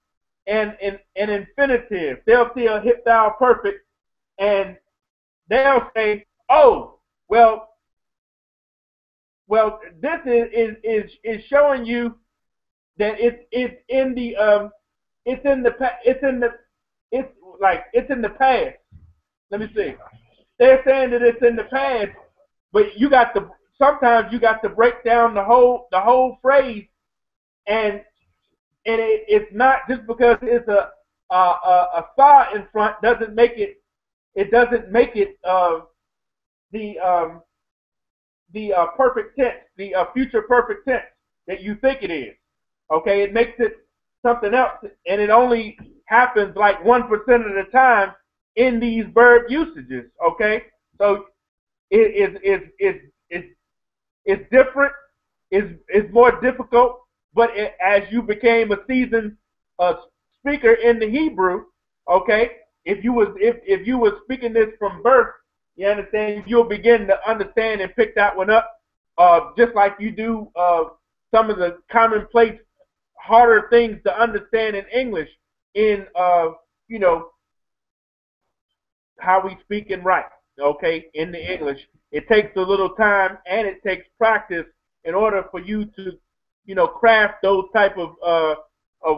an infinitive. They'll see a hip thou perfect, and they'll say, "Oh, well, this is showing you that it's in the past." Let me see. They're saying that it's in the past, but sometimes you got to break down the whole phrase, and it's not just because it's a thought in front doesn't make it the perfect tense, the future perfect tense that you think it is. Okay, it makes it something else, and it only happens like 1% of the time in these verb usages. Okay, so it's different, it's more difficult, but as you became a seasoned speaker in the Hebrew, okay, if you was speaking this from birth, you understand, you'll begin to understand and pick that one up, just like you do some of the commonplace harder things to understand in English in how we speak and write. Okay, in the English, it takes a little time and it takes practice in order for you to craft those type of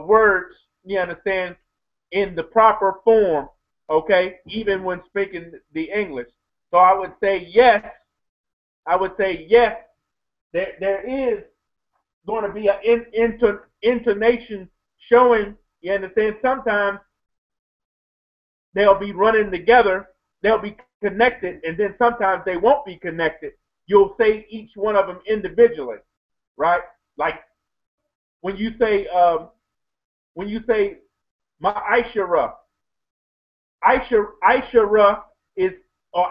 words, you understand, in the proper form, okay, even when speaking the English. So I would say yes, there is going to be an intonation showing, you understand, sometimes they'll be running together, they'll be connected, and then sometimes they won't be connected. You'll say each one of them individually, right? Like when you say my Ishara is, or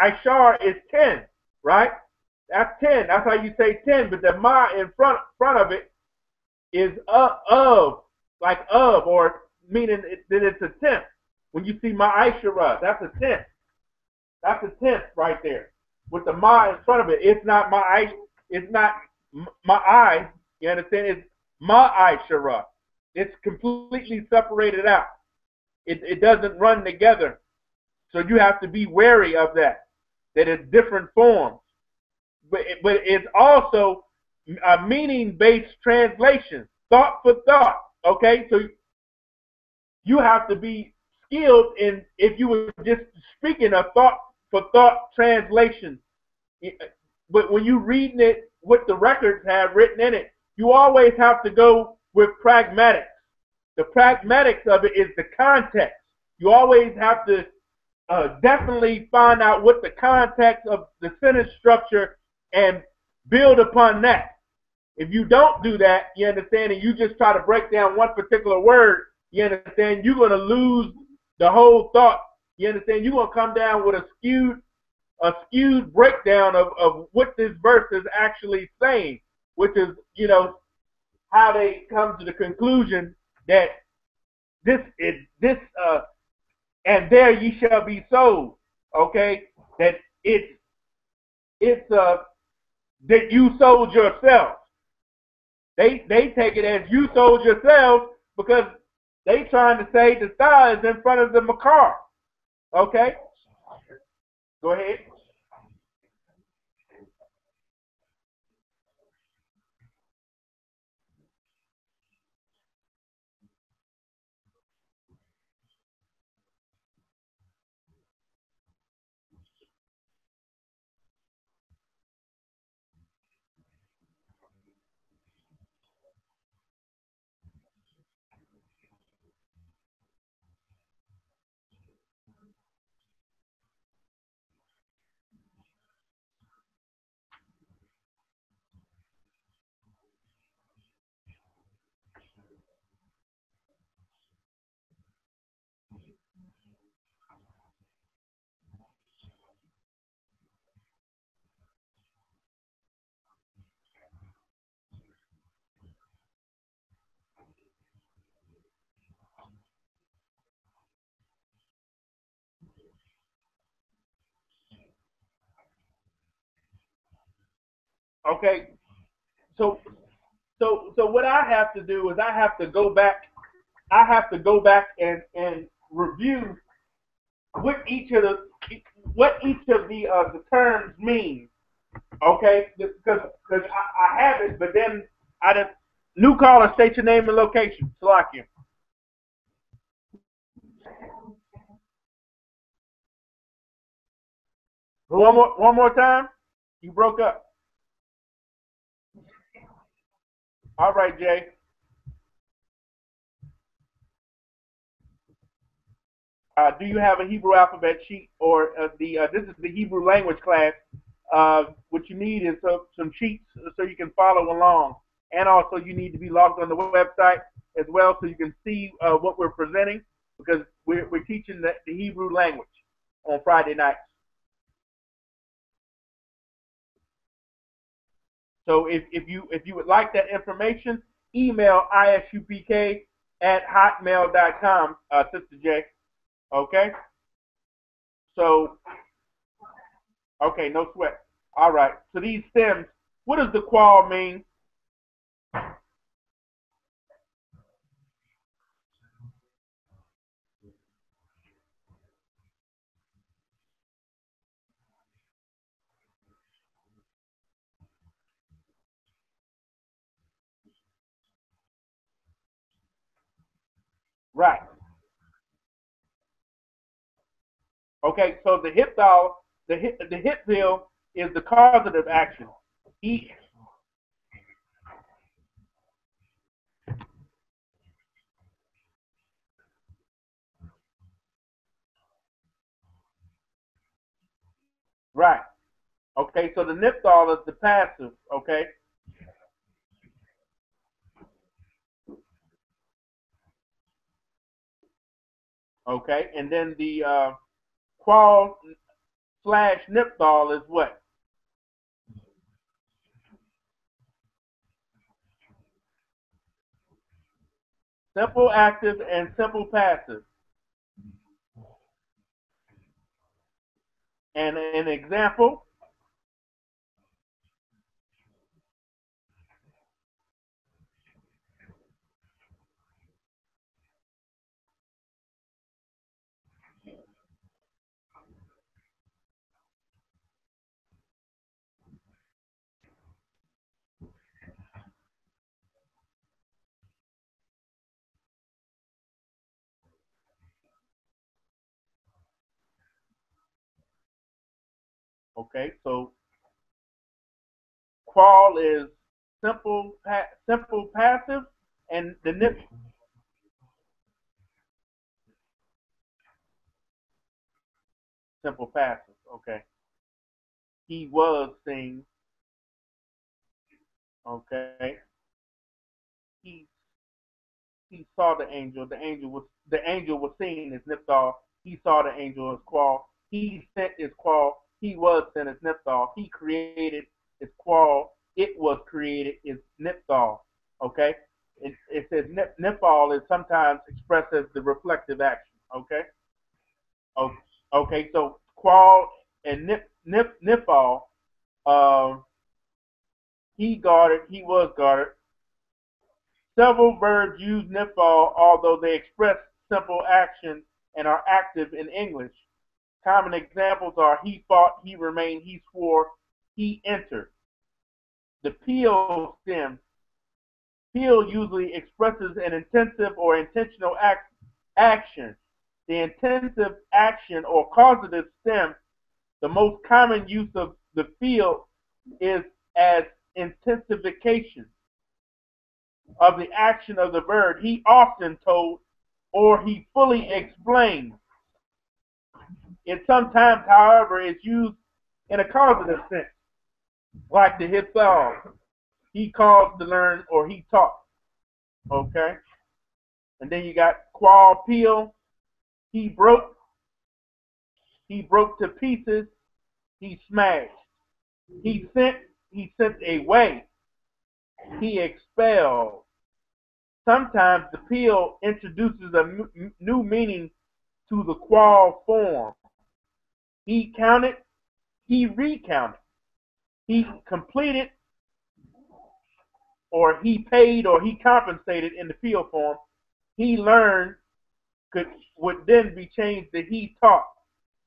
Ishar is 10, right? That's 10. That's how you say 10. But the ma in front of it is of, like of, or meaning that it's a tenth. When you see my Ishara, that's a tenth. That's a tenth right there. With the ma in front of it, it's not my I. You understand? It's ma Ishara. It's completely separated out. It doesn't run together. So you have to be wary of that it's different forms. But it's also a meaning-based translation, thought for thought. Okay, so you have to be skilled in, if you were just speaking a thought for thought translation. But when you're reading it, what the records have written in it, you always have to go with pragmatics. The pragmatics of it is the context. You always have to definitely find out what the context of the sentence structure and build upon that. If you don't do that, you understand, and you just try to break down one particular word, you understand, you're going to lose the whole thought. You understand, you're going to come down with a skewed breakdown of what this verse is actually saying, which is, how they come to the conclusion that and there ye shall be sold. Okay, that it's that you sold yourself. They take it as you sold yourself because they trying to say the star is in front of the makar. Okay, go ahead. Okay. So what I have to do is I have to go back and review what each of the terms mean. Okay, because I have it, but then I didn't. New caller, state your name and location. Salakia. One more time. You broke up. All right, Jay. Do you have a Hebrew alphabet sheet or this is the Hebrew language class? What you need is some sheets so you can follow along, and also you need to be logged on the website as well so you can see what we're presenting, because we're teaching the Hebrew language on Friday nights. So if you would like that information, email ISUPK at hotmail.com, Sister J. Okay? So, okay, no sweat. All right. So these stems, what does the qual mean? Right. Okay, so the hip bill is the causative action. Right. Okay, so the nipthal is the passive, okay? Okay, and then the qual / nipthal is what? Simple active and simple passive. And an example? Okay, so qual is simple passive, and the nip. Simple passive. Okay. He was saying. Okay. He saw the angel. The angel was seen as nipthal. He saw the angel as qual. He sent his qual. He was sent as nipthal. He created his qual. It was created as nipthal. Okay. It says nipthal is sometimes expressed as the reflective action. Okay. Okay. So qual and nipthal. He guarded. He was guarded. Several verbs use nipthal, although they express simple action and are active in English. Common examples are he fought, he remained, he swore, he entered. The peel stem. Peel usually expresses an intensive or intentional action. The intensive action or causative stem, the most common use of the peel is as intensification of the action of the verb. He often told, or he fully explained. It sometimes, however, is used in a causative sense, like the hithal. He caused to learn, or he taught. Okay? And then you got qual peel. He broke to pieces. He smashed. He sent away. He expelled. Sometimes the peel introduces a new meaning to the qual form. He counted, he recounted. He completed, or he paid or he compensated in the field form. He learned would then be changed to he taught.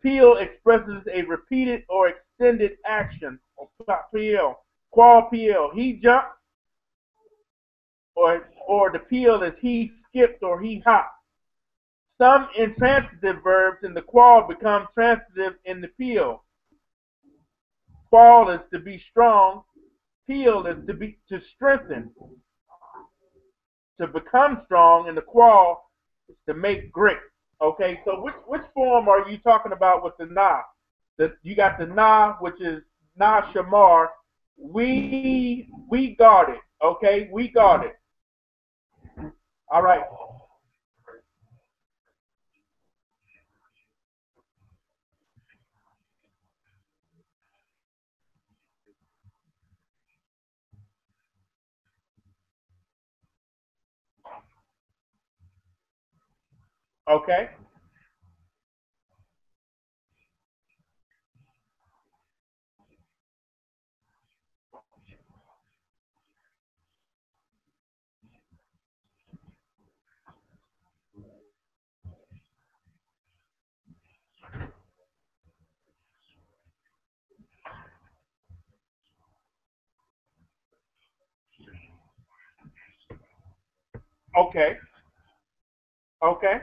Peel expresses a repeated or extended action, or PL. Qual PL, he jumped, or the peel is he skipped or he hopped. Some intransitive verbs in the qual become transitive in the peel. Qual is to be strong, peel is to strengthen. To become strong, and the qual is to make great. Okay, so which form are you talking about with the na? You got the na, which is na shamar. We got it. Okay, we got it. All right. Okay. Okay. Okay.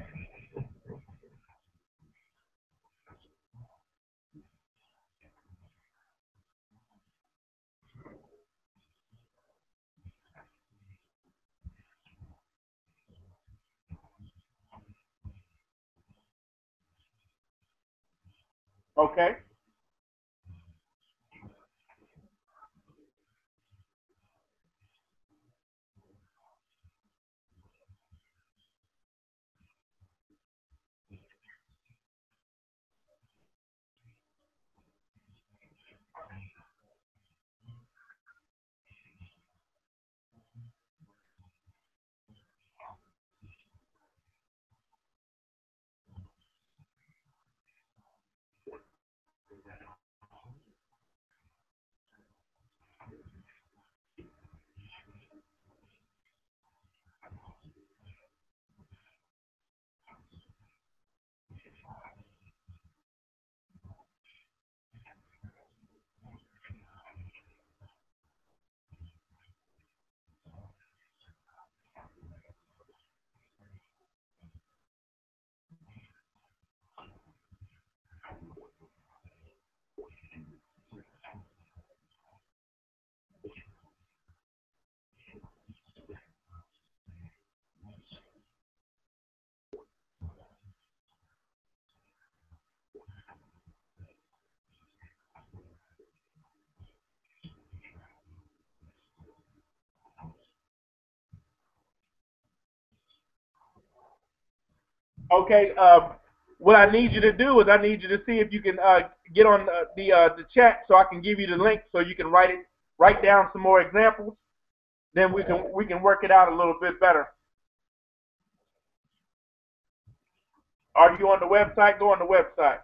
Okay. Okay. What I need you to do is I need you to see if you can get on the chat so I can give you the link so you can write down some more examples. Then we can work it out a little bit better. Are you on the website? Go on the website.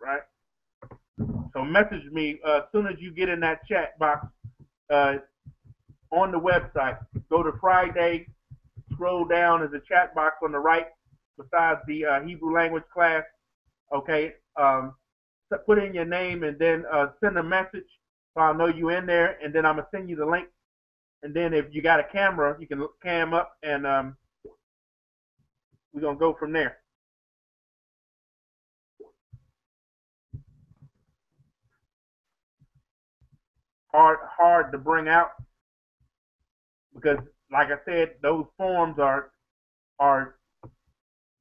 Right. So message me as soon as you get in that chat box on the website. Go to Friday, scroll down, there's a chat box on the right besides the Hebrew language class. Okay. Put in your name and then send a message so I'll know you in there, and then I'm going to send you the link And then if you got a camera, you can cam up, and we're going to go from there. Hard to bring out because, like I said, those forms are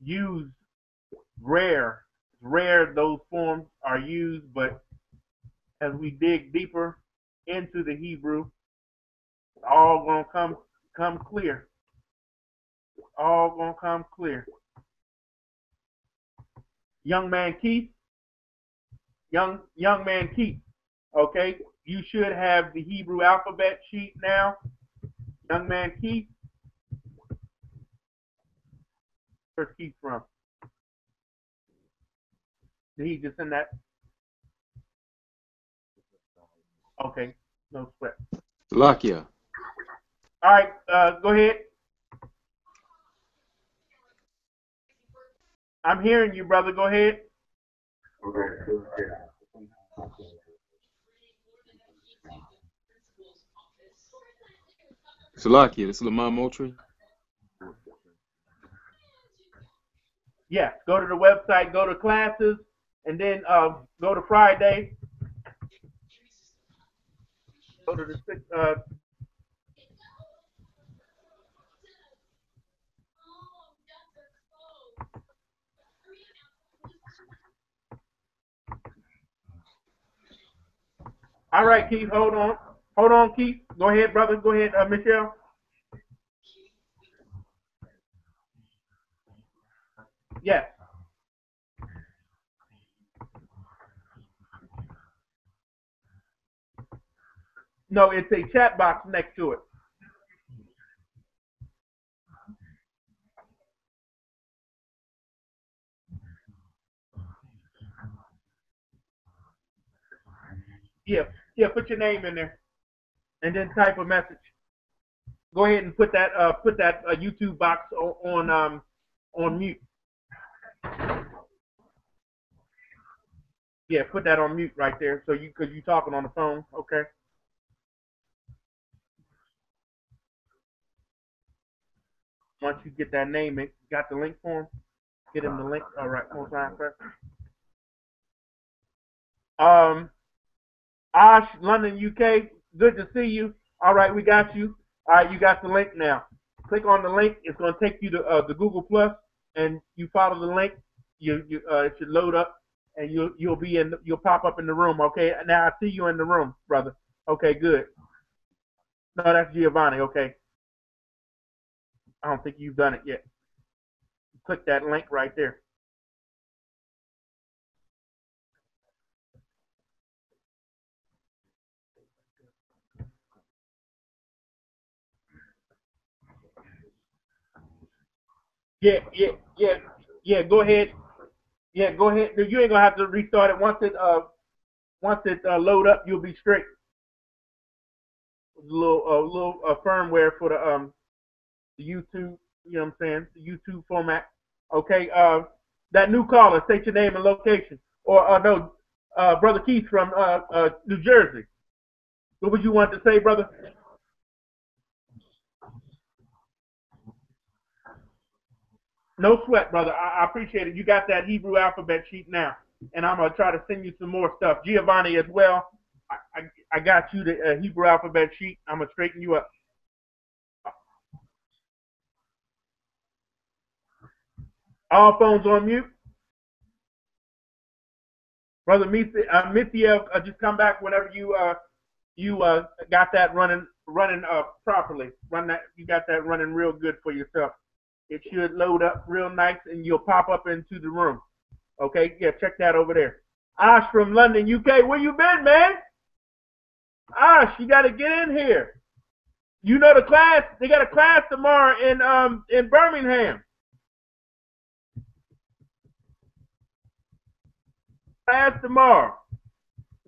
used rare. It's rare those forms are used, but as we dig deeper into the Hebrew, it's all gonna come clear. All gonna come clear. Young man Keith, young man Keith. Okay, you should have the Hebrew alphabet sheet now. Young man Keith. Where's Keith from? Did he just send that? Okay, no sweat. Lakia. All right, go ahead. I'm hearing you, brother. Go ahead. Salakia, this is Lamont Moultrie. Yeah, go to the website, go to classes, and then go to Friday. Go to the All right, Keith, hold on. Hold on, Keith. Go ahead, brother. Go ahead, Michelle. Yes. No, it's a chat box next to it. Yeah, put your name in there, and then type a message. Go ahead and put that YouTube box on mute. Yeah, put that on mute right there, so because you're talking on the phone. Okay. Once you get that name, got the link for him. Get him the link. All right, more time first. Ash, London, UK. Good to see you. All right, we got you. All right, you got the link now. Click on the link. It's going to take you to the Google Plus, and you follow the link. It should load up, and you'll pop up in the room. Okay. Now I see you in the room, brother. Okay, good. No, that's Giovanni. Okay. I don't think you've done it yet. Click that link right there. Yeah. Go ahead. Yeah, go ahead. You ain't gonna have to restart it. Once it load up, you'll be straight. A little firmware for the YouTube. You know what I'm saying? The YouTube format. Okay. That new caller, state your name and location. Or no, Brother Keith from New Jersey. What would you want to say, brother? No sweat, brother. I appreciate it. You got that Hebrew alphabet sheet now, and I'm gonna try to send you some more stuff. Giovanni as well. I got you the Hebrew alphabet sheet. I'm gonna straighten you up. All phones on mute. Brother Mithiel, just come back whenever you got that running properly. You got that running real good for yourself. It should load up real nice, and you'll pop up into the room. Okay, yeah, check that over there. Ash from London, UK. Where you been, man? Ash, you got to get in here. You know the class. They got a class tomorrow in Birmingham. Class tomorrow.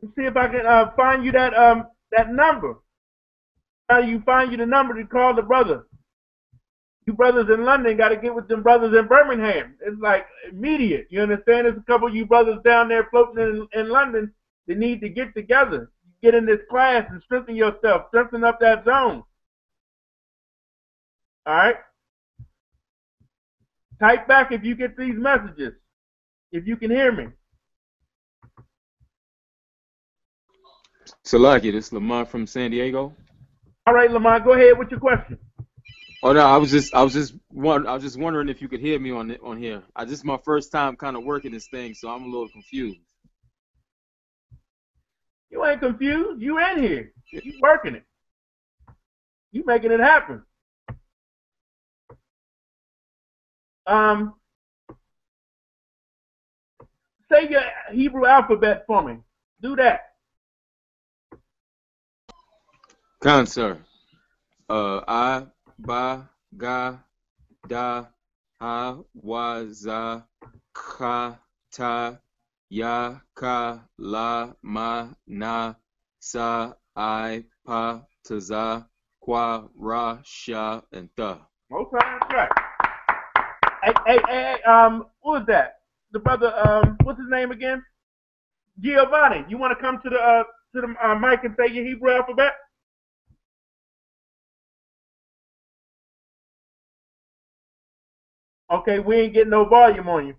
Let's see if I can find you that number. How do you find you the number to call the brother? You brothers in London got to get with them brothers in Birmingham. It's like immediate. You understand? There's a couple of you brothers down there floating in London that need to get together. Get in this class and strengthen yourself. Strengthen up that zone. All right. Type back if you get these messages. If you can hear me. Salakia, this is Lamont from San Diego. All right, Lamont, go ahead with your question. Oh no, I was just wondering if you could hear me on here. This is my first time kind of working this thing, so I'm a little confused. You ain't confused. You in here. You working it. You making it happen. Say your Hebrew alphabet for me. Do that. Khan, sir. I, Ba, Ga, Da, Ha, Wa, Za, Ka, Ta, Ya, Ka, La, Ma, Na, Sa, I, Pa, Taza, Kwa, Ra, Sha, and Tha. Most times, right. Hey, who is that? The brother, what's his name again? Giovanni. You want to come to the mic and say your Hebrew alphabet? Okay, we ain't getting no volume on you.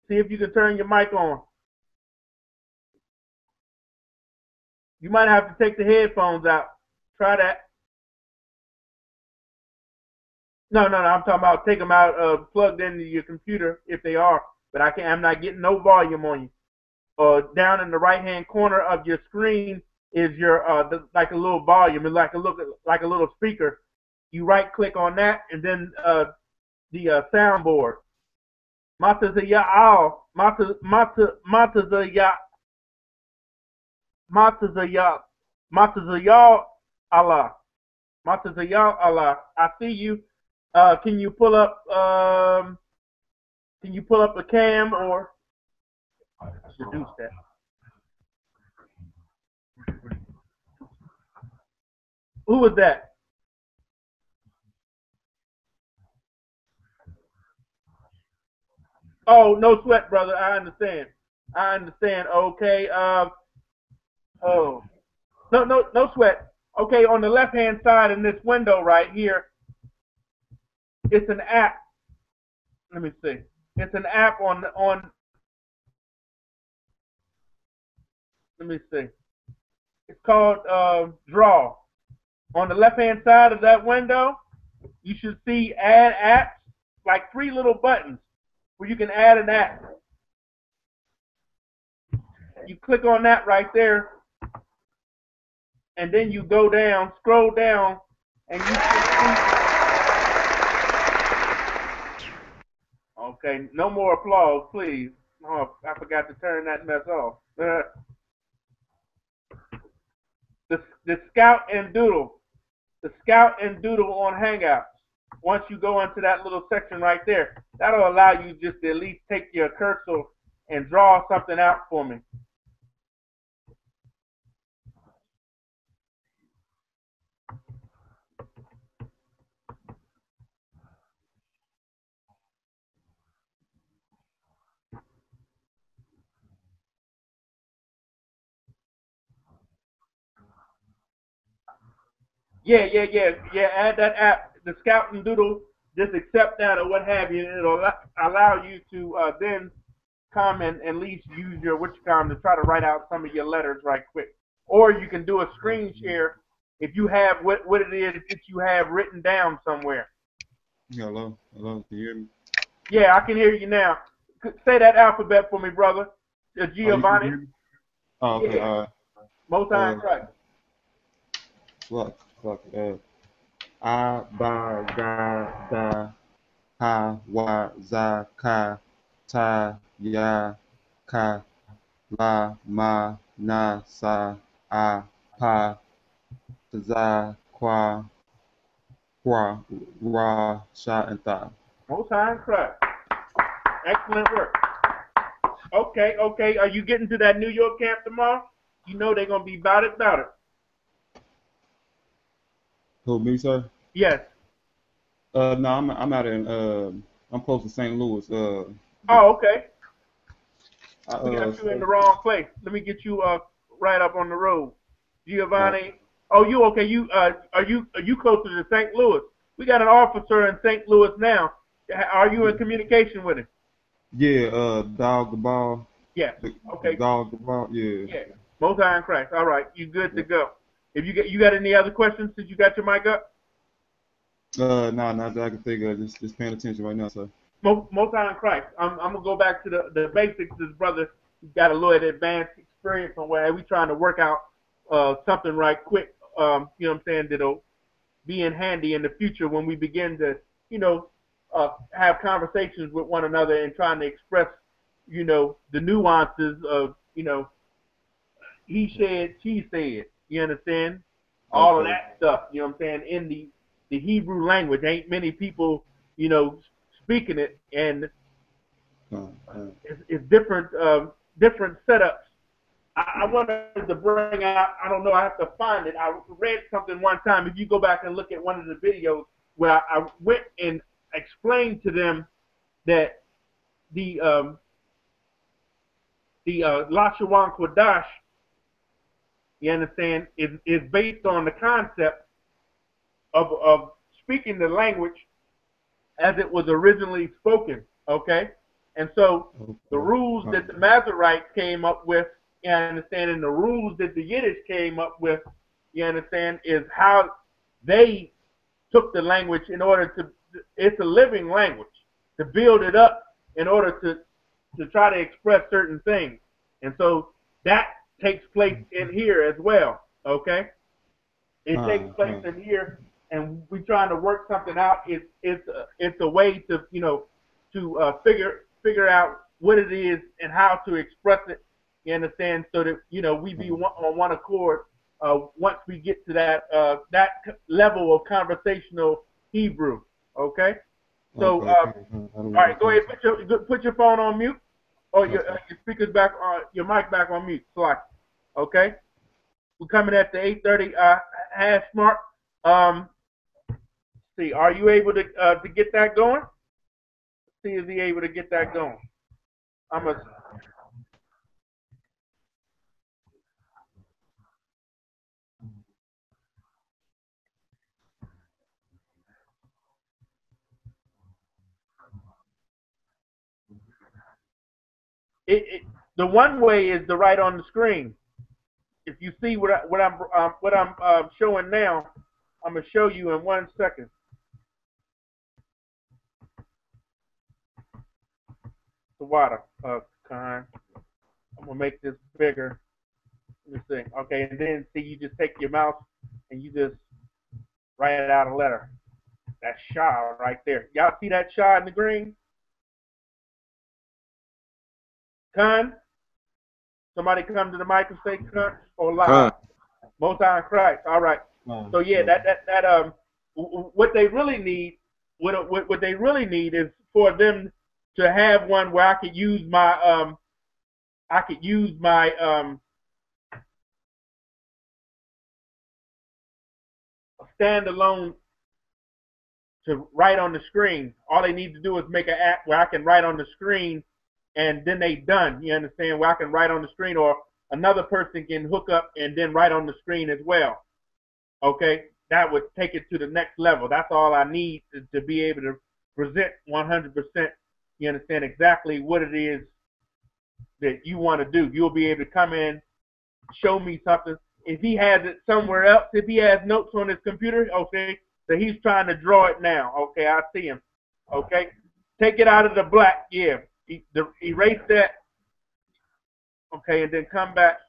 See if you can turn your mic on. You might have to take the headphones out. Try that. No, I'm talking about take them out, plugged into your computer if they are. But I'm not getting no volume on you. Down in the right-hand corner of your screen is your like a little volume, and like a little speaker. You right-click on that, and then the soundboard. Matazayah, Allah. Matazayah Allah. I see you. Can you pull up a cam or reduce that? Who was that? Oh, no sweat, brother. I understand. Okay. Oh, no sweat. Okay, on the left-hand side in this window right here, it's an app. Let me see. It's an app on. Let me see. It's called Draw. On the left-hand side of that window, you should see Add Apps, like 3 little buttons where you can add an app. You click on that right there, and then you go down, scroll down, and you can see. Okay, no more applause, please. Oh, I forgot to turn that mess off. The Scout and Doodle. The Scout and Doodle on Hangouts. Once you go into that little section right there, that'll allow you just to at least take your cursor and draw something out for me. Yeah. Add that app, the Scout and Doodle. Just accept that or what have you, and it'll allow you to then come and at least use your to try to write out some of your letters right quick. Or you can do a screen share if you have what it is that you have written down somewhere. Hello, can you hear me? Yeah, I can hear you now. Say that alphabet for me, brother. Giovanni. Oh, okay. Yeah. Most times, right. Look. I, Ba, Ga, Da, Ha, Wa, Za, Ka, Ta, Ya, Ka, La, Ma, Na, Sa, A, Pa, Za, Kwa, Ra, Sha, and Tha. Most times, right. Excellent work. Okay. Are you getting to that New York camp tomorrow? You know they're gonna be about it. Who, me, sir? Yes. No, I'm out in I'm close to St. Louis. Oh, okay. We got you in the wrong place. Let me get you right up on the road. Giovanni, Oh, you okay? You are you closer to St. Louis? We got an officer in St. Louis now. Are you in communication with him? Yeah, Dog the Ball. Yes. Okay. Dog the Ball. Yeah. Yeah. Most High in Christ. All right. You good to Yep. go. If you got any other questions since you got your mic up? Nah, not that I can think of. Just paying attention right now, sir. Most High in Christ. I'm gonna go back to the basics. This brother got a little advanced experience on where we trying to work out something right quick. You know what I'm saying? That'll be in handy in the future when we begin to, have conversations with one another and trying to express, the nuances of, he said, she said. You understand? All of Okay. that stuff. You know what I'm saying? In the Hebrew language, ain't many people, speaking it, and it's different different setups. I wanted to bring out, I don't know, I have to find it. I read something one time. If you go back and look at one of the videos where I went and explained to them that the Lashawan Qadash, you understand, is based on the concept of speaking the language as it was originally spoken, okay? And so the rules that the Masoretes came up with, you understand, and the rules that the Yiddish came up with, you understand, is how they took the language in order to, it's a living language, to build it up in order to try to express certain things. And so that takes place in here as well, okay? It takes place in here, and we're trying to work something out. It's a way to, to figure out what it is and how to express it. You understand? So that we be on one accord once we get to that level of conversational Hebrew. Okay. So all right, go ahead. Put your phone on mute, or your speakers back on, your mic back on mute. Okay. We're coming at the 8:30 hash mark. See, are you able to get that going? See, is he able to get that going? The one way is to write on the screen. If you see what I'm showing now, I'm gonna show you in 1 second. The water, Khan. I'm gonna make this bigger. Let me see. Okay, and then see, you just take your mouse and you just write out a letter. That's Shah right there. Y'all see that Shah in the green? Khan? Somebody come to the mic and say Khan or live. Most High in Christ. All right. So yeah, that what they really need, what they really need is for them to have one where I could use my standalone to write on the screen. All they need to do is make an app where I can write on the screen, and then they done. You understand? Where I can write on the screen, or another person can hook up and then write on the screen as well. Okay, that would take it to the next level. That's all I need to be able to present 100%. You understand exactly what it is that you want to do. You'll be able to come in, show me something. If he has it somewhere else, if he has notes on his computer, okay, so he's trying to draw it now. Okay, I see him. Okay, take it out of the black. Yeah, erase that. Okay, and then come back.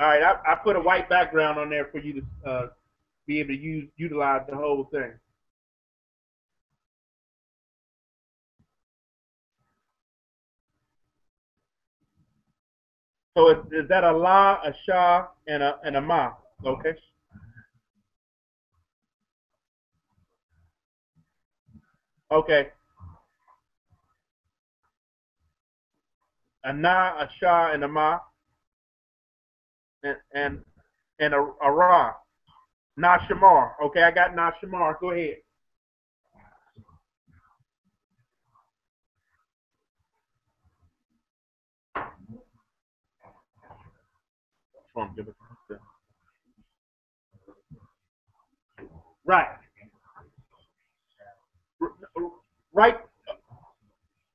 All right, I put a white background on there for you to be able to utilize the whole thing. So is that a la, a sha, and a ma? Okay. Okay. A na, a sha, and a ma, and a ra. Na shamar. Okay, I got na shamar. Go ahead. Right. Right.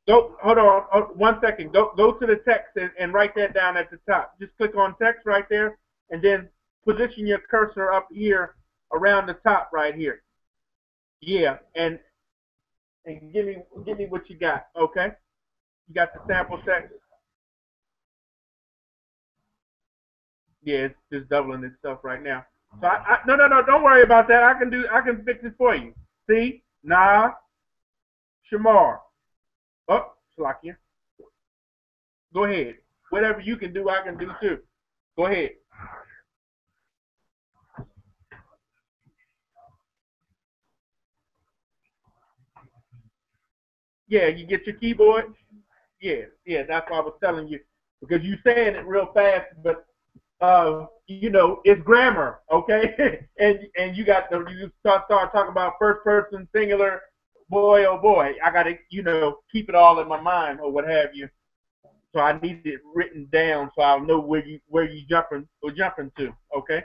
Go. Hold on. 1 second. Go to the text and write that down at the top. Just click on text right there, and then position your cursor up here around the top right here. Yeah, and give me what you got. Okay. You got the sample text. Yeah, it's just doubling itself right now. So no, don't worry about that. I can fix it for you. See, nah, shamar. Oh, Slakia. Go ahead. Whatever you can do, I can do too. Go ahead. Yeah, you get your keyboard. Yeah, that's what I was telling you because you saying it real fast, but it's grammar, okay? and you start talking about first person singular. Boy, oh boy, I gotta keep it all in my mind or what have you. So I need it written down so I'll know where you jumping to, okay?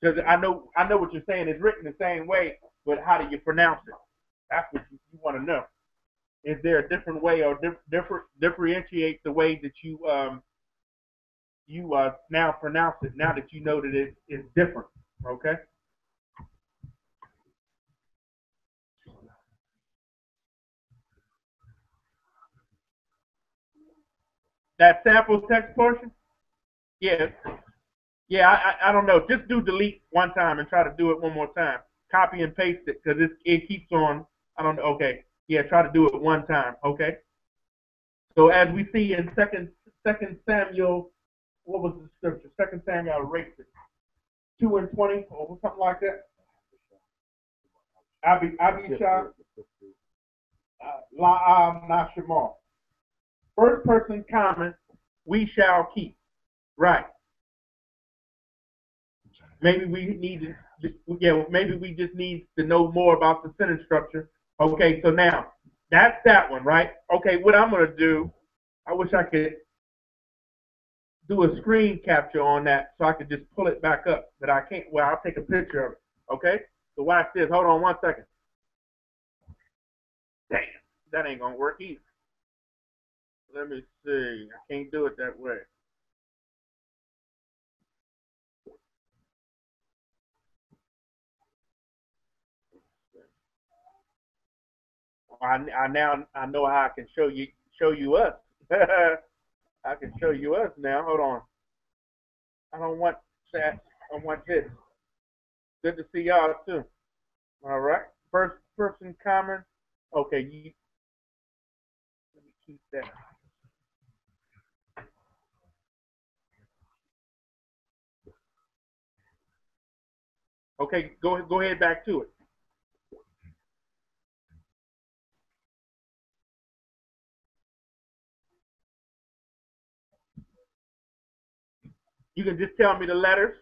Because I know what you're saying. It's written the same way, but how do you pronounce it? That's what you want to know. Is there a different way or differentiate the way that you now pronounce it? Now that you know that it is different, okay? That sample text portion, yeah, I don't know. Just do delete one time and try to do it one more time. Copy and paste it because it keeps on. I don't know. Okay, yeah, try to do it one time. Okay. So as we see in second Samuel, what was the scripture? Second Samuel, I erased it. 2:20 or something like that. Abishai, La'am Nashamar. First person comment, we shall keep. Right. Maybe we need to, maybe we just need to know more about the sentence structure. Okay, so now that's that one, right? Okay, what I'm going to do, I wish I could do a screen capture on that so I could just pull it back up, but I can't. Well, I'll take a picture of it. Okay, so watch this. Hold on 1 second. Damn, that ain't going to work either. Let me see. I can't do it that way. I know how I can show you us. I can show you us now. Hold on. I don't want that. I want this. Good to see y'all too. All right. First person comment. Okay. Let me keep that. Okay. Go ahead back to it. You can just tell me the letters.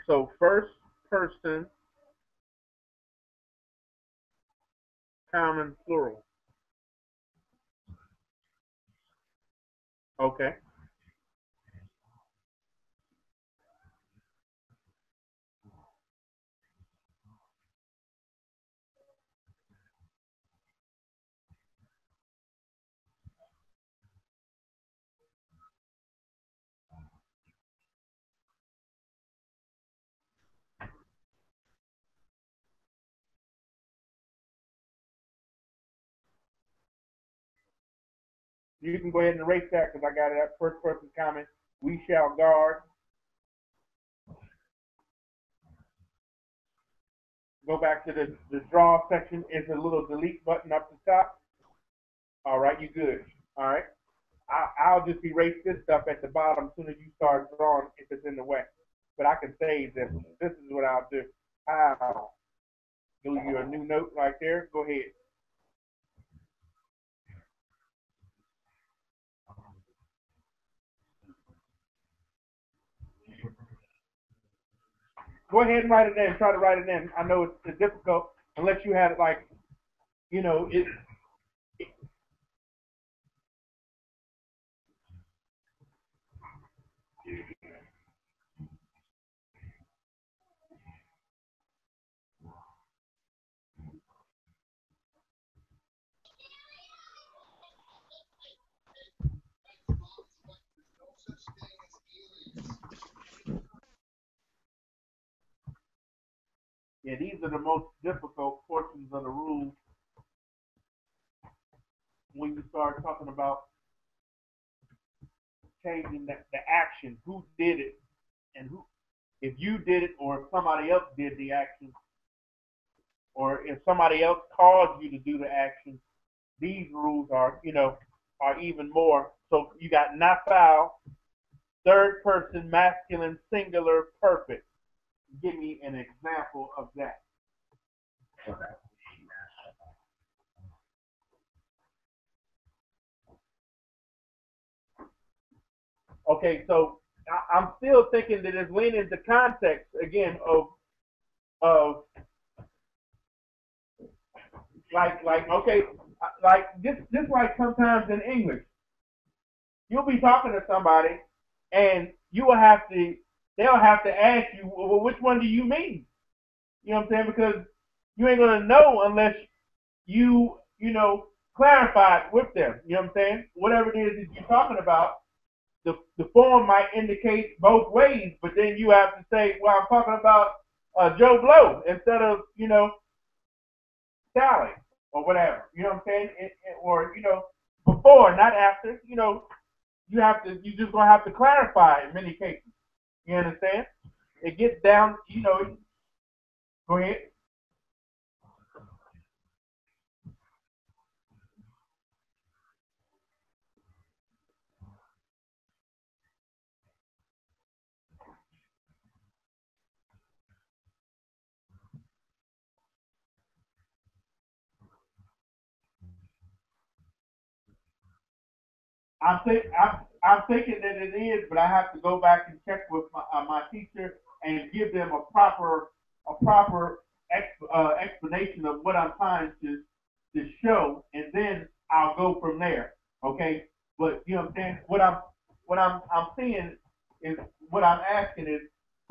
So first person common plural. Okay. You can go ahead and erase that because I got it at first person comment. We shall guard. Go back to the draw section. Is a little delete button up the top. All right, you good. All right. I'll just erase this stuff at the bottom as soon as you start drawing if it's in the way. But I can save this. This is what I'll do. I'll do you a new note right there. Go ahead. Go ahead and write it in. Try to write it in. I know it's difficult unless you have like, you know, it. Yeah, these are the most difficult portions of the rules when you start talking about changing the action, who did it, and who, if you did it or if somebody else did the action, or if somebody else caused you to do the action. These rules are, you know, are even more. So you got nafal, third person, masculine, singular, perfect. Give me an example of that. Okay, so I'm still thinking that it's leaning to context again of like okay, like just like sometimes in English, you'll be talking to somebody and they'll have to ask you, well, which one do you mean? You know what I'm saying? Because you ain't gonna know unless you know clarify it with them. You know what I'm saying? Whatever it is that you're talking about, the form might indicate both ways, but then you have to say, well, I'm talking about Joe Blow instead of, you know, Sally or whatever. You know what I'm saying? Or, you know, before, not after. You know, you just gonna have to clarify in many cases. You understand? It gets down, you know. Go ahead. I'm thinking that it is, but I have to go back and check with my teacher and give them a proper explanation of what I'm trying to show, and then I'll go from there. Okay, but you know what I'm saying. What I'm seeing is what I'm asking is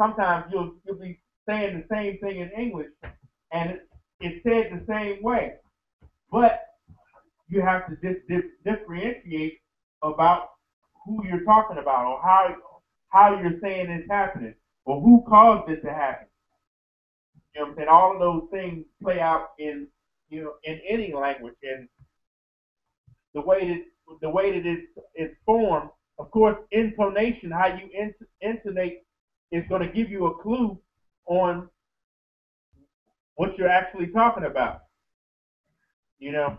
sometimes you'll be saying the same thing in English, and it's said the same way, but you have to differentiate about who you're talking about or how you're saying it's happening or who caused it to happen. You know what I'm saying? All of those things play out in, you know, in any language, and the way that it's formed. Of course, intonation, how you intonate, is going to give you a clue on what you're actually talking about. You know.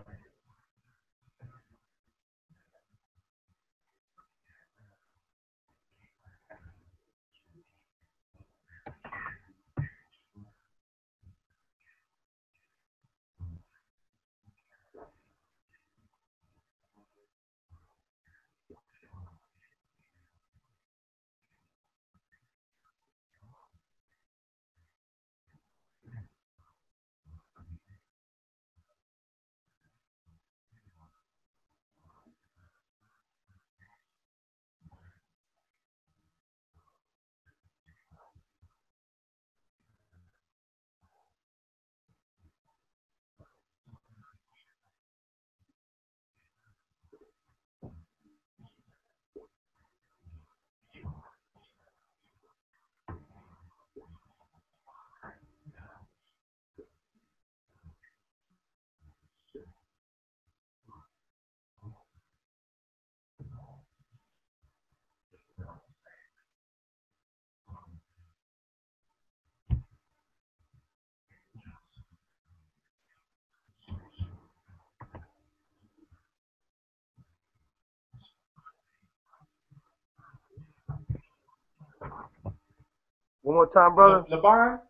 One more time, brother. Laban?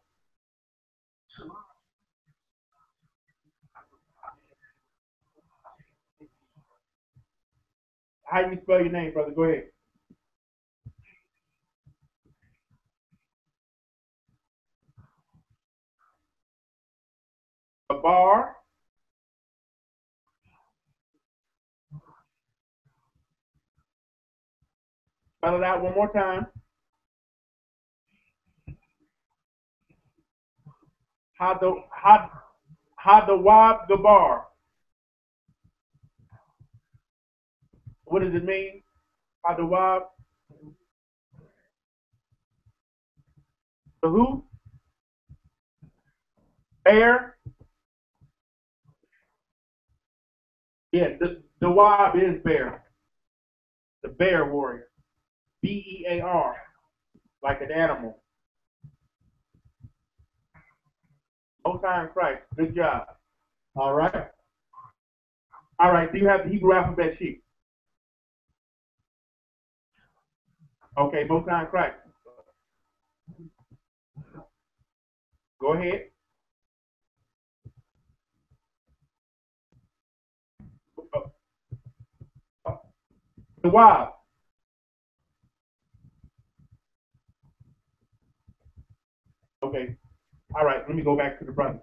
How do you spell your name, brother? Go ahead. Labar. Spell it out one more time. Hadawab Gabar. What does it mean? Hadawab. The who? Bear. Yeah, the Wab is bear. The bear warrior. B-E-A-R. Like an animal. Most High in Christ. Good job. All right. All right. Do you have the Hebrew alphabet sheet? Okay. Most High in Christ. Go ahead. The wild. Okay. All right. Let me go back to the brother.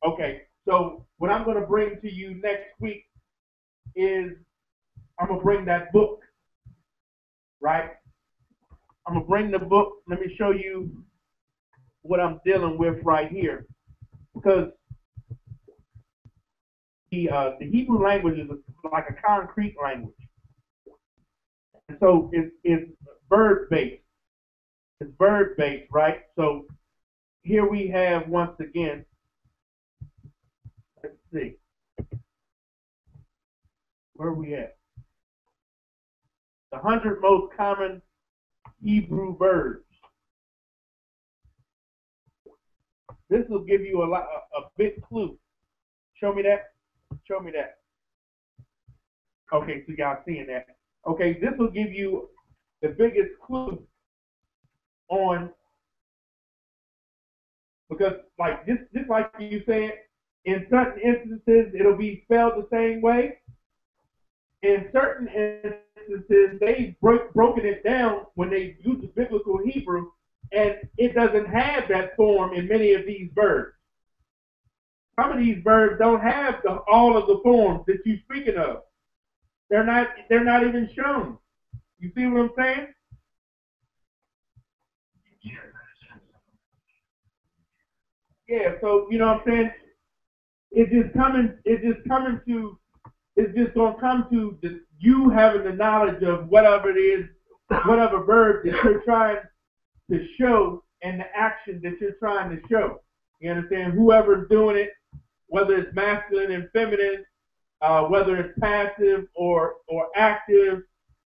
Okay. So what I'm going to bring to you next week is I'm going to bring that book. Right? I'm going to bring the book. Let me show you what I'm dealing with right here. Because the Hebrew language is like a concrete language. And so it's verb-based. It's verb-based, right? So here we have, once again, let's see. Where are we at? The 100 most common Hebrew verbs. This will give you a big clue. Show me that. Show me that. Okay, so y'all seeing that. Okay, this will give you the biggest clue on, because like just like you said, in certain instances it'll be spelled the same way. In certain instances, they've broken it down when they use the biblical Hebrew, and it doesn't have that form in many of these verbs. Some of these verbs don't have all of the forms that you're speaking of. They're not even shown. You see what I'm saying? Yeah, so you know what I'm saying? It's just gonna come to you having the knowledge of whatever it is, whatever verb that you're trying to show and the action that you're trying to show. You understand? Whoever's doing it, whether it's masculine and feminine, whether it's passive or active,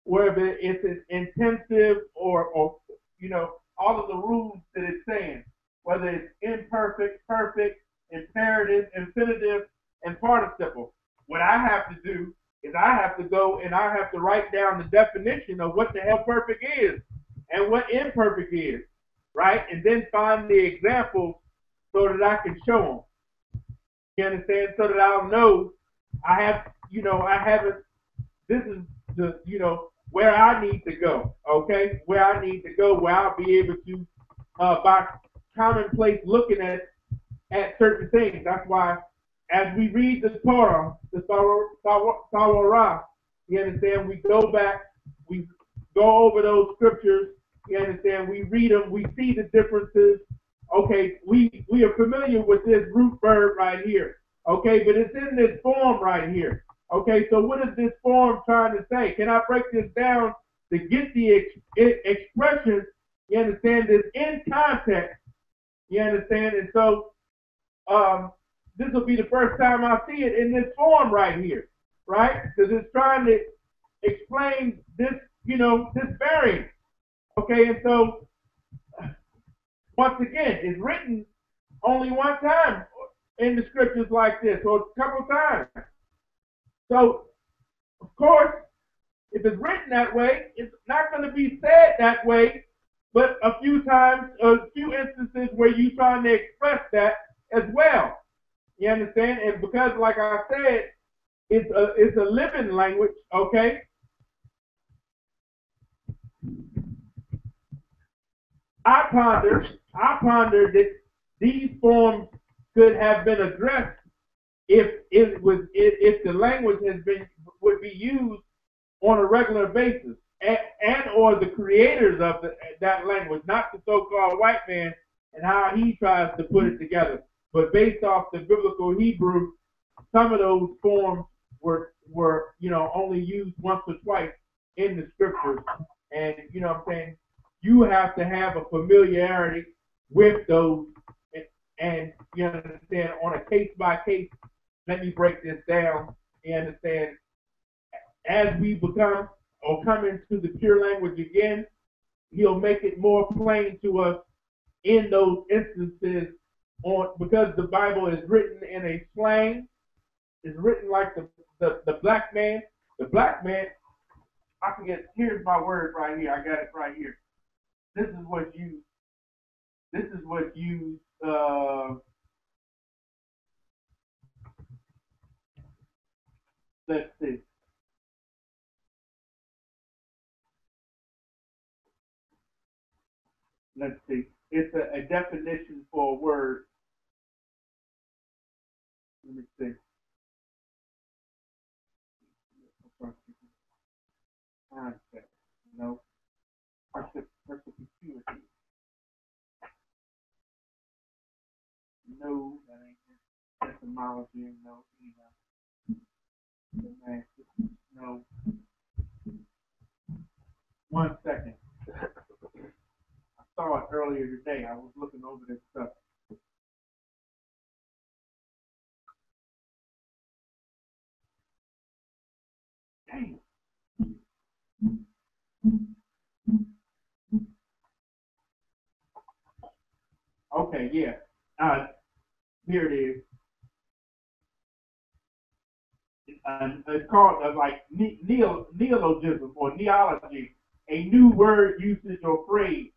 whether it's intensive or you know, all of the rules that it's saying, whether it's imperfect, perfect, imperative, infinitive, and participle. What I have to do is I have to go and I have to write down the definition of what the hell perfect is and what imperfect is, right? And then find the examples so that I can show them. You understand? So that I'll know this is the, where I need to go, okay? Where I need to go, where I'll be able to, by commonplace looking at certain things. That's why as we read the Torah, the Torah, you understand, we go back, we go over those scriptures, you understand, we read them, we see the differences. Okay, we are familiar with this root verb right here. Okay, but it's in this form right here. Okay, so what is this form trying to say? Can I break this down to get the expression, you understand, this in context, you understand? And so this will be the first time I see it in this form right here, right? Because it's trying to explain this, this variance. Okay, and so once again, it's written only one time in the scriptures like this, or a couple times. So, of course, if it's written that way, it's not going to be said that way but a few times, a few instances where you're trying to express that as well. You understand? And because, like I said, it's a living language, okay? I ponder that these forms could have been addressed if the language would be used on a regular basis, and or the creators of that language, not the so-called white man and how he tries to put it together, but based off the biblical Hebrew, some of those forms were only used once or twice in the scriptures, and you know what I'm saying. You have to have a familiarity with those, and you understand, on a case by case. Let me break this down. You understand? As we become or come into the pure language again, he'll make it more plain to us in those instances, because the Bible is written in a slang. It's written like the black man. The black man, I forget, here's my word right here. I got it right here. This is what you, let's see. Let's see. It's a definition for a word. Let me see. Concept. No. Perspicuity. No, that ain't it. Etymology. No. No. 1 second. I saw it earlier today. I was looking over this stuff. Dang. Okay, yeah. Here it is. It's called neologism or neology, a new word usage or phrase.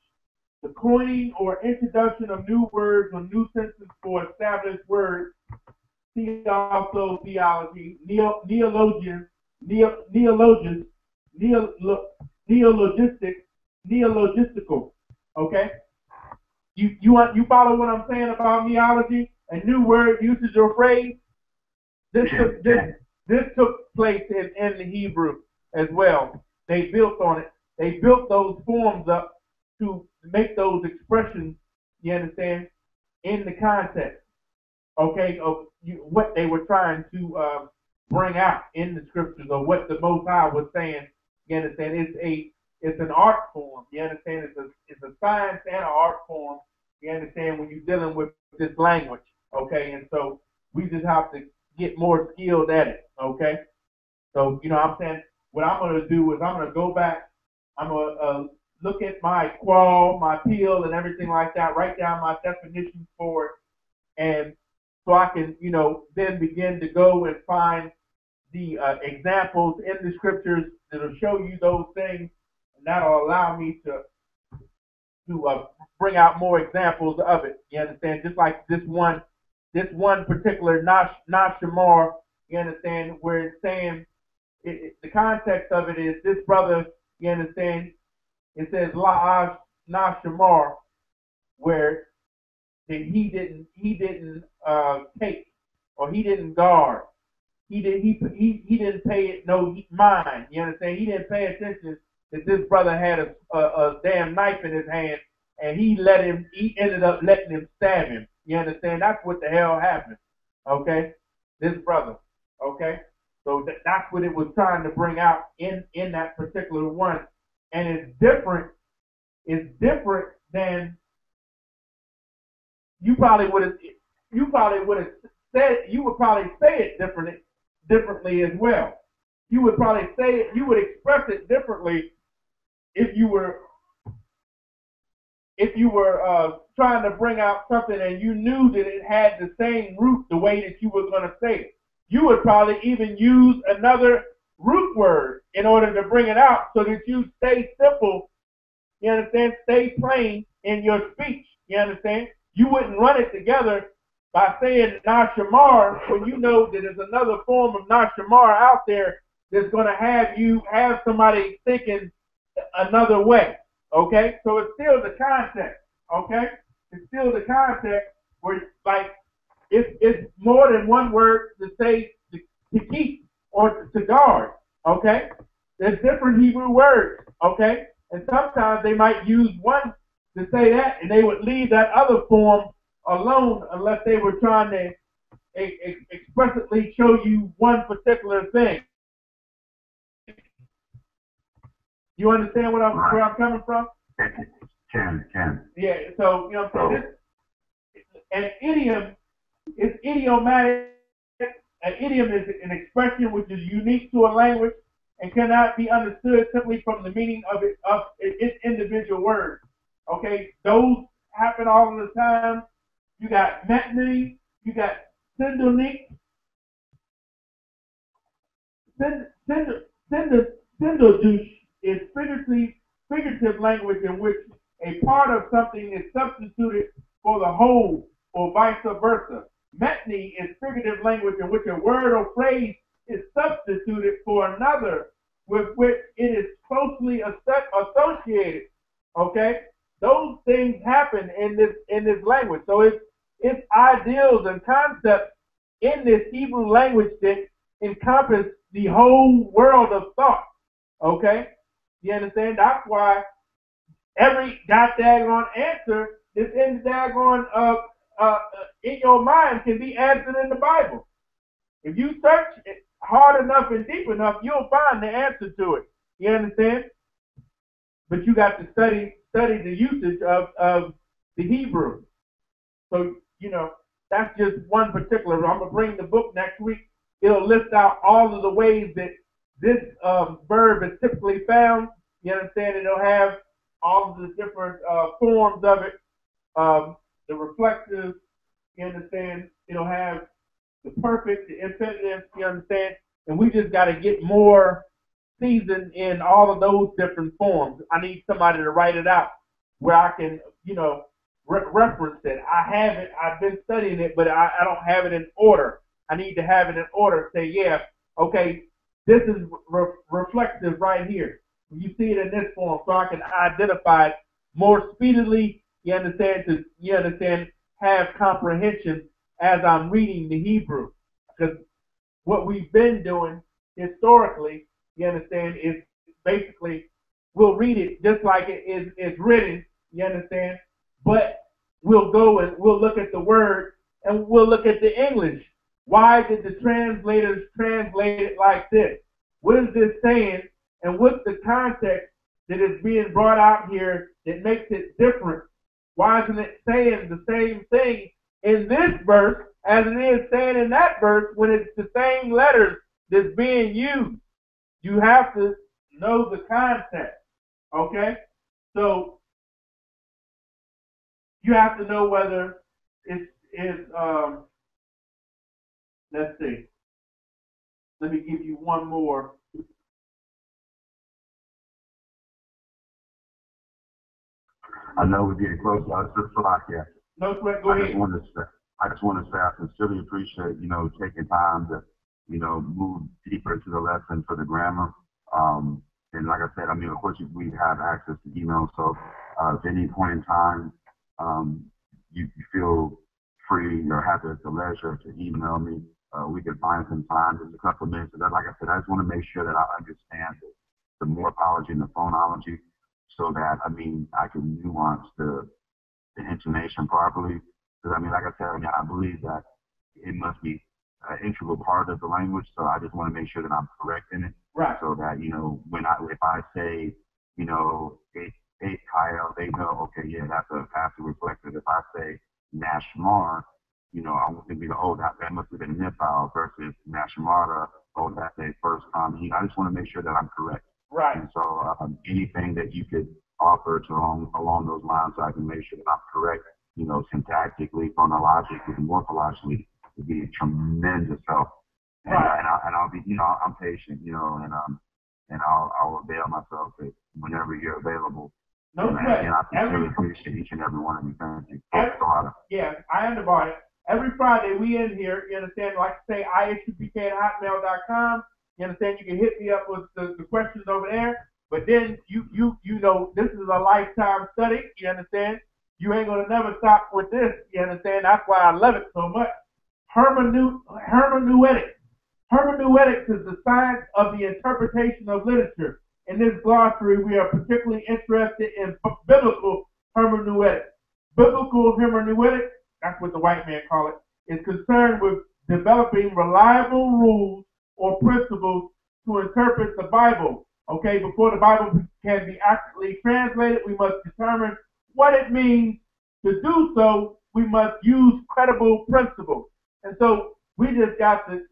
The coining or introduction of new words or new sentences for established words. See also theology, neologistic, neologistical. Okay? You follow what I'm saying about neology? A new word usage or phrase? This took place in the Hebrew as well. They built on it. They built those forms up to make those expressions, you understand, in the context, okay, of what they were trying to bring out in the scriptures, or what the Most High was saying. You understand? It's an art form. You understand? It's a science and an art form. You understand, when you're dealing with this language, okay? And so we just have to get more skilled at it, okay? So, you know what I'm saying? What I'm going to do is I'm going to go back. I'm going to look at my qual, my peel, and everything like that, write down my definitions for it, and so I can, then begin to go and find the examples in the scriptures that'll show you those things, and that'll allow me to bring out more examples of it. You understand? Just like this one particular Nashamar, you understand, where it's saying, the context of it is this brother, you understand, it says Nashamar, where he didn't take, or he didn't guard. He didn't pay it no mind. You understand? He didn't pay attention that this brother had a damn knife in his hand, and he ended up letting him stab him. You understand? That's what the hell happened. Okay? This brother. Okay? So that's what it was trying to bring out in that particular one. And it's different than you probably would have said. You would probably say it differently as well. You would probably say it, you would express it differently if you were trying to bring out something and you knew that it had the same root the way that you were going to say it. You would probably even use another root word in order to bring it out, so that you stay simple you understand, stay plain in your speech. You understand? You wouldn't run it together by saying Nashamar when you know that there's another form of Nashamar out there that's going to have somebody thinking another way. Okay? So it's still the context. Okay? It's still the context where, like, it's more than one word to say to keep or to guard. Okay? There's different Hebrew words. Okay? And sometimes they might use one to say that, and they would leave that other form alone unless they were trying to explicitly show you one particular thing. You understand where I'm coming from? Can. Yeah, so, you know what I'm saying? An idiom is idiomatic. An idiom is an expression which is unique to a language and cannot be understood simply from the meaning of its individual words. Okay, those happen all of the time. You got metny, you got sindonik, sindodush is figurative language in which a part of something is substituted for the whole or vice versa. Metny is figurative language in which a word or phrase is substituted for another with which it is closely associated. Okay? Those things happen in this language. So it's ideals and concepts in this Hebrew language that encompass the whole world of thought. Okay? You understand? That's why every daggone answer that's in the daggone in your mind can be answered in the Bible. If you search it hard enough and deep enough, you'll find the answer to it. You understand? But you got to study the usage of the Hebrew. So, you know, that's just one particular. I'm going to bring the book next week. It'll list out all of the ways that this verb is typically found. You understand? It'll have all of the different forms of it, the reflexive. You understand? It'll have the perfect, the infinitive. You understand? And we just got to get more seasoned in all of those different forms. I need somebody to write it out where I can, you know, reference it. I have it. I've been studying it, but I don't have it in order. I need to have it in order. Say, yeah, okay, this is reflexive right here. You see it in this form, so I can identify it more speedily. You understand, have comprehension as I'm reading the Hebrew. Because what we've been doing historically, you understand, is basically we'll read it just like it's written, you understand, but we'll go and we'll look at the word and we'll look at the English. Why did the translators translate it like this? What is this saying? And what's the context that is being brought out here that makes it different? Why isn't it saying the same thing in this verse as it is saying in that verse when it's the same letters that's being used? You have to know the context, okay? So you have to know whether it's let's see. Let me give you one more. I know we're getting close. It's just like, yeah. No sweat, go ahead. I just want to say I sincerely appreciate, you know, taking time to, you know, move deeper into the lesson for the grammar. And like I said, I mean, of course, we have access to email. So at any point in time, you feel free or have the leisure to email me. We can find some time, just a couple of minutes. Like I said, I just want to make sure that I understand the morphology and the phonology so that, I mean, I can nuance the intonation properly. Because, I mean, like I said, I mean, I believe that it must be an integral part of the language. So I just want to make sure that I'm correct in it. Right. So that, you know, if I say, you know, Kyle, they know, okay, yeah, that's a passive reflective. If I say Nashmar, you know, I want to be that must have been Nipal versus Nashmara. Oh, that's a first time. You know, I just want to make sure that I'm correct. Right. And so anything that you could offer along those lines, so I can make sure that I'm correct, you know, syntactically, phonologically, morphologically, would be a tremendous help. And, right. and I'll be, you know, I'm patient, you know, and I'll avail myself whenever you're available. No and, sweat. and I sincerely appreciate each and every one of you. Thank you. Yeah, I understand it. Every Friday we in here, you understand, like I say, I.S.U.P.K @hotmail.com. You understand, you can hit me up with the questions over there. But then you know, this is a lifetime study, you understand? You ain't gonna never stop with this, you understand? That's why I love it so much. Hermeneutics. Hermeneutics is the science of the interpretation of literature. In this glossary, we are particularly interested in biblical hermeneutics. Biblical hermeneutics, that's what the white man call it, is concerned with developing reliable rules or principles to interpret the Bible. Okay, before the Bible can be accurately translated, we must determine what it means. To do so, we must use credible principles. And so we just got to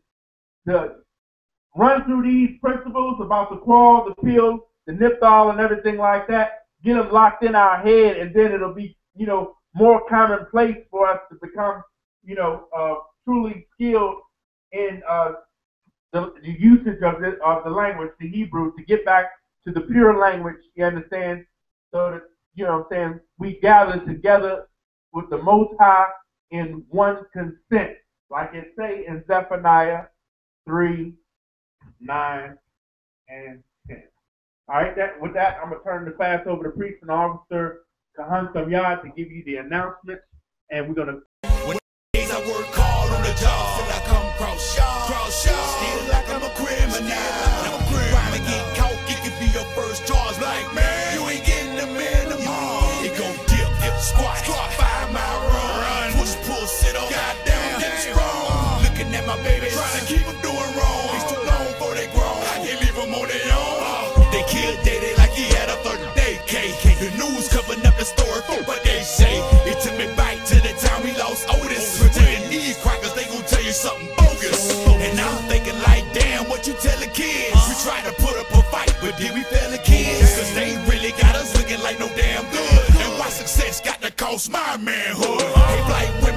run through these principles about the qual, the pill, the niftal, and everything like that, get them locked in our head, and then it'll be, you know, more commonplace for us to become, you know, truly skilled in the usage of the language, the Hebrew, to get back to the pure language, you understand? So that, you know what I'm saying, we gather together with the Most High in one consent, like it say in Zephaniah 3, 9, and 10. All right, with that, I'm going to turn the class over to Priest and Officer Kahan Samyad to give you the announcements, and we're going to... When days I work hard on the job, till I come cross y'all, still like I'm a criminal. Trying to get caught, it could be your first charge, like, man, you ain't getting the minimum. It go dip, squat, 5-mile run, push, pull, sit up, goddamn, get strong. Looking at my baby, trying to keep them doing wrong. It's too long before they grown, I can't leave them on their own. They killed Daddy like he had a 30-day case. The news covering up the story for what they say. It took me back to the time we lost Otis. Pretending these crackers, they gon' tell you something bogus. And I'm thinking like, damn, what you tell the kids? We tried to put up a fight, but did we fail the kids? Cause they really got us looking like no damn good. And why success got to cost my manhood. Hey, black women.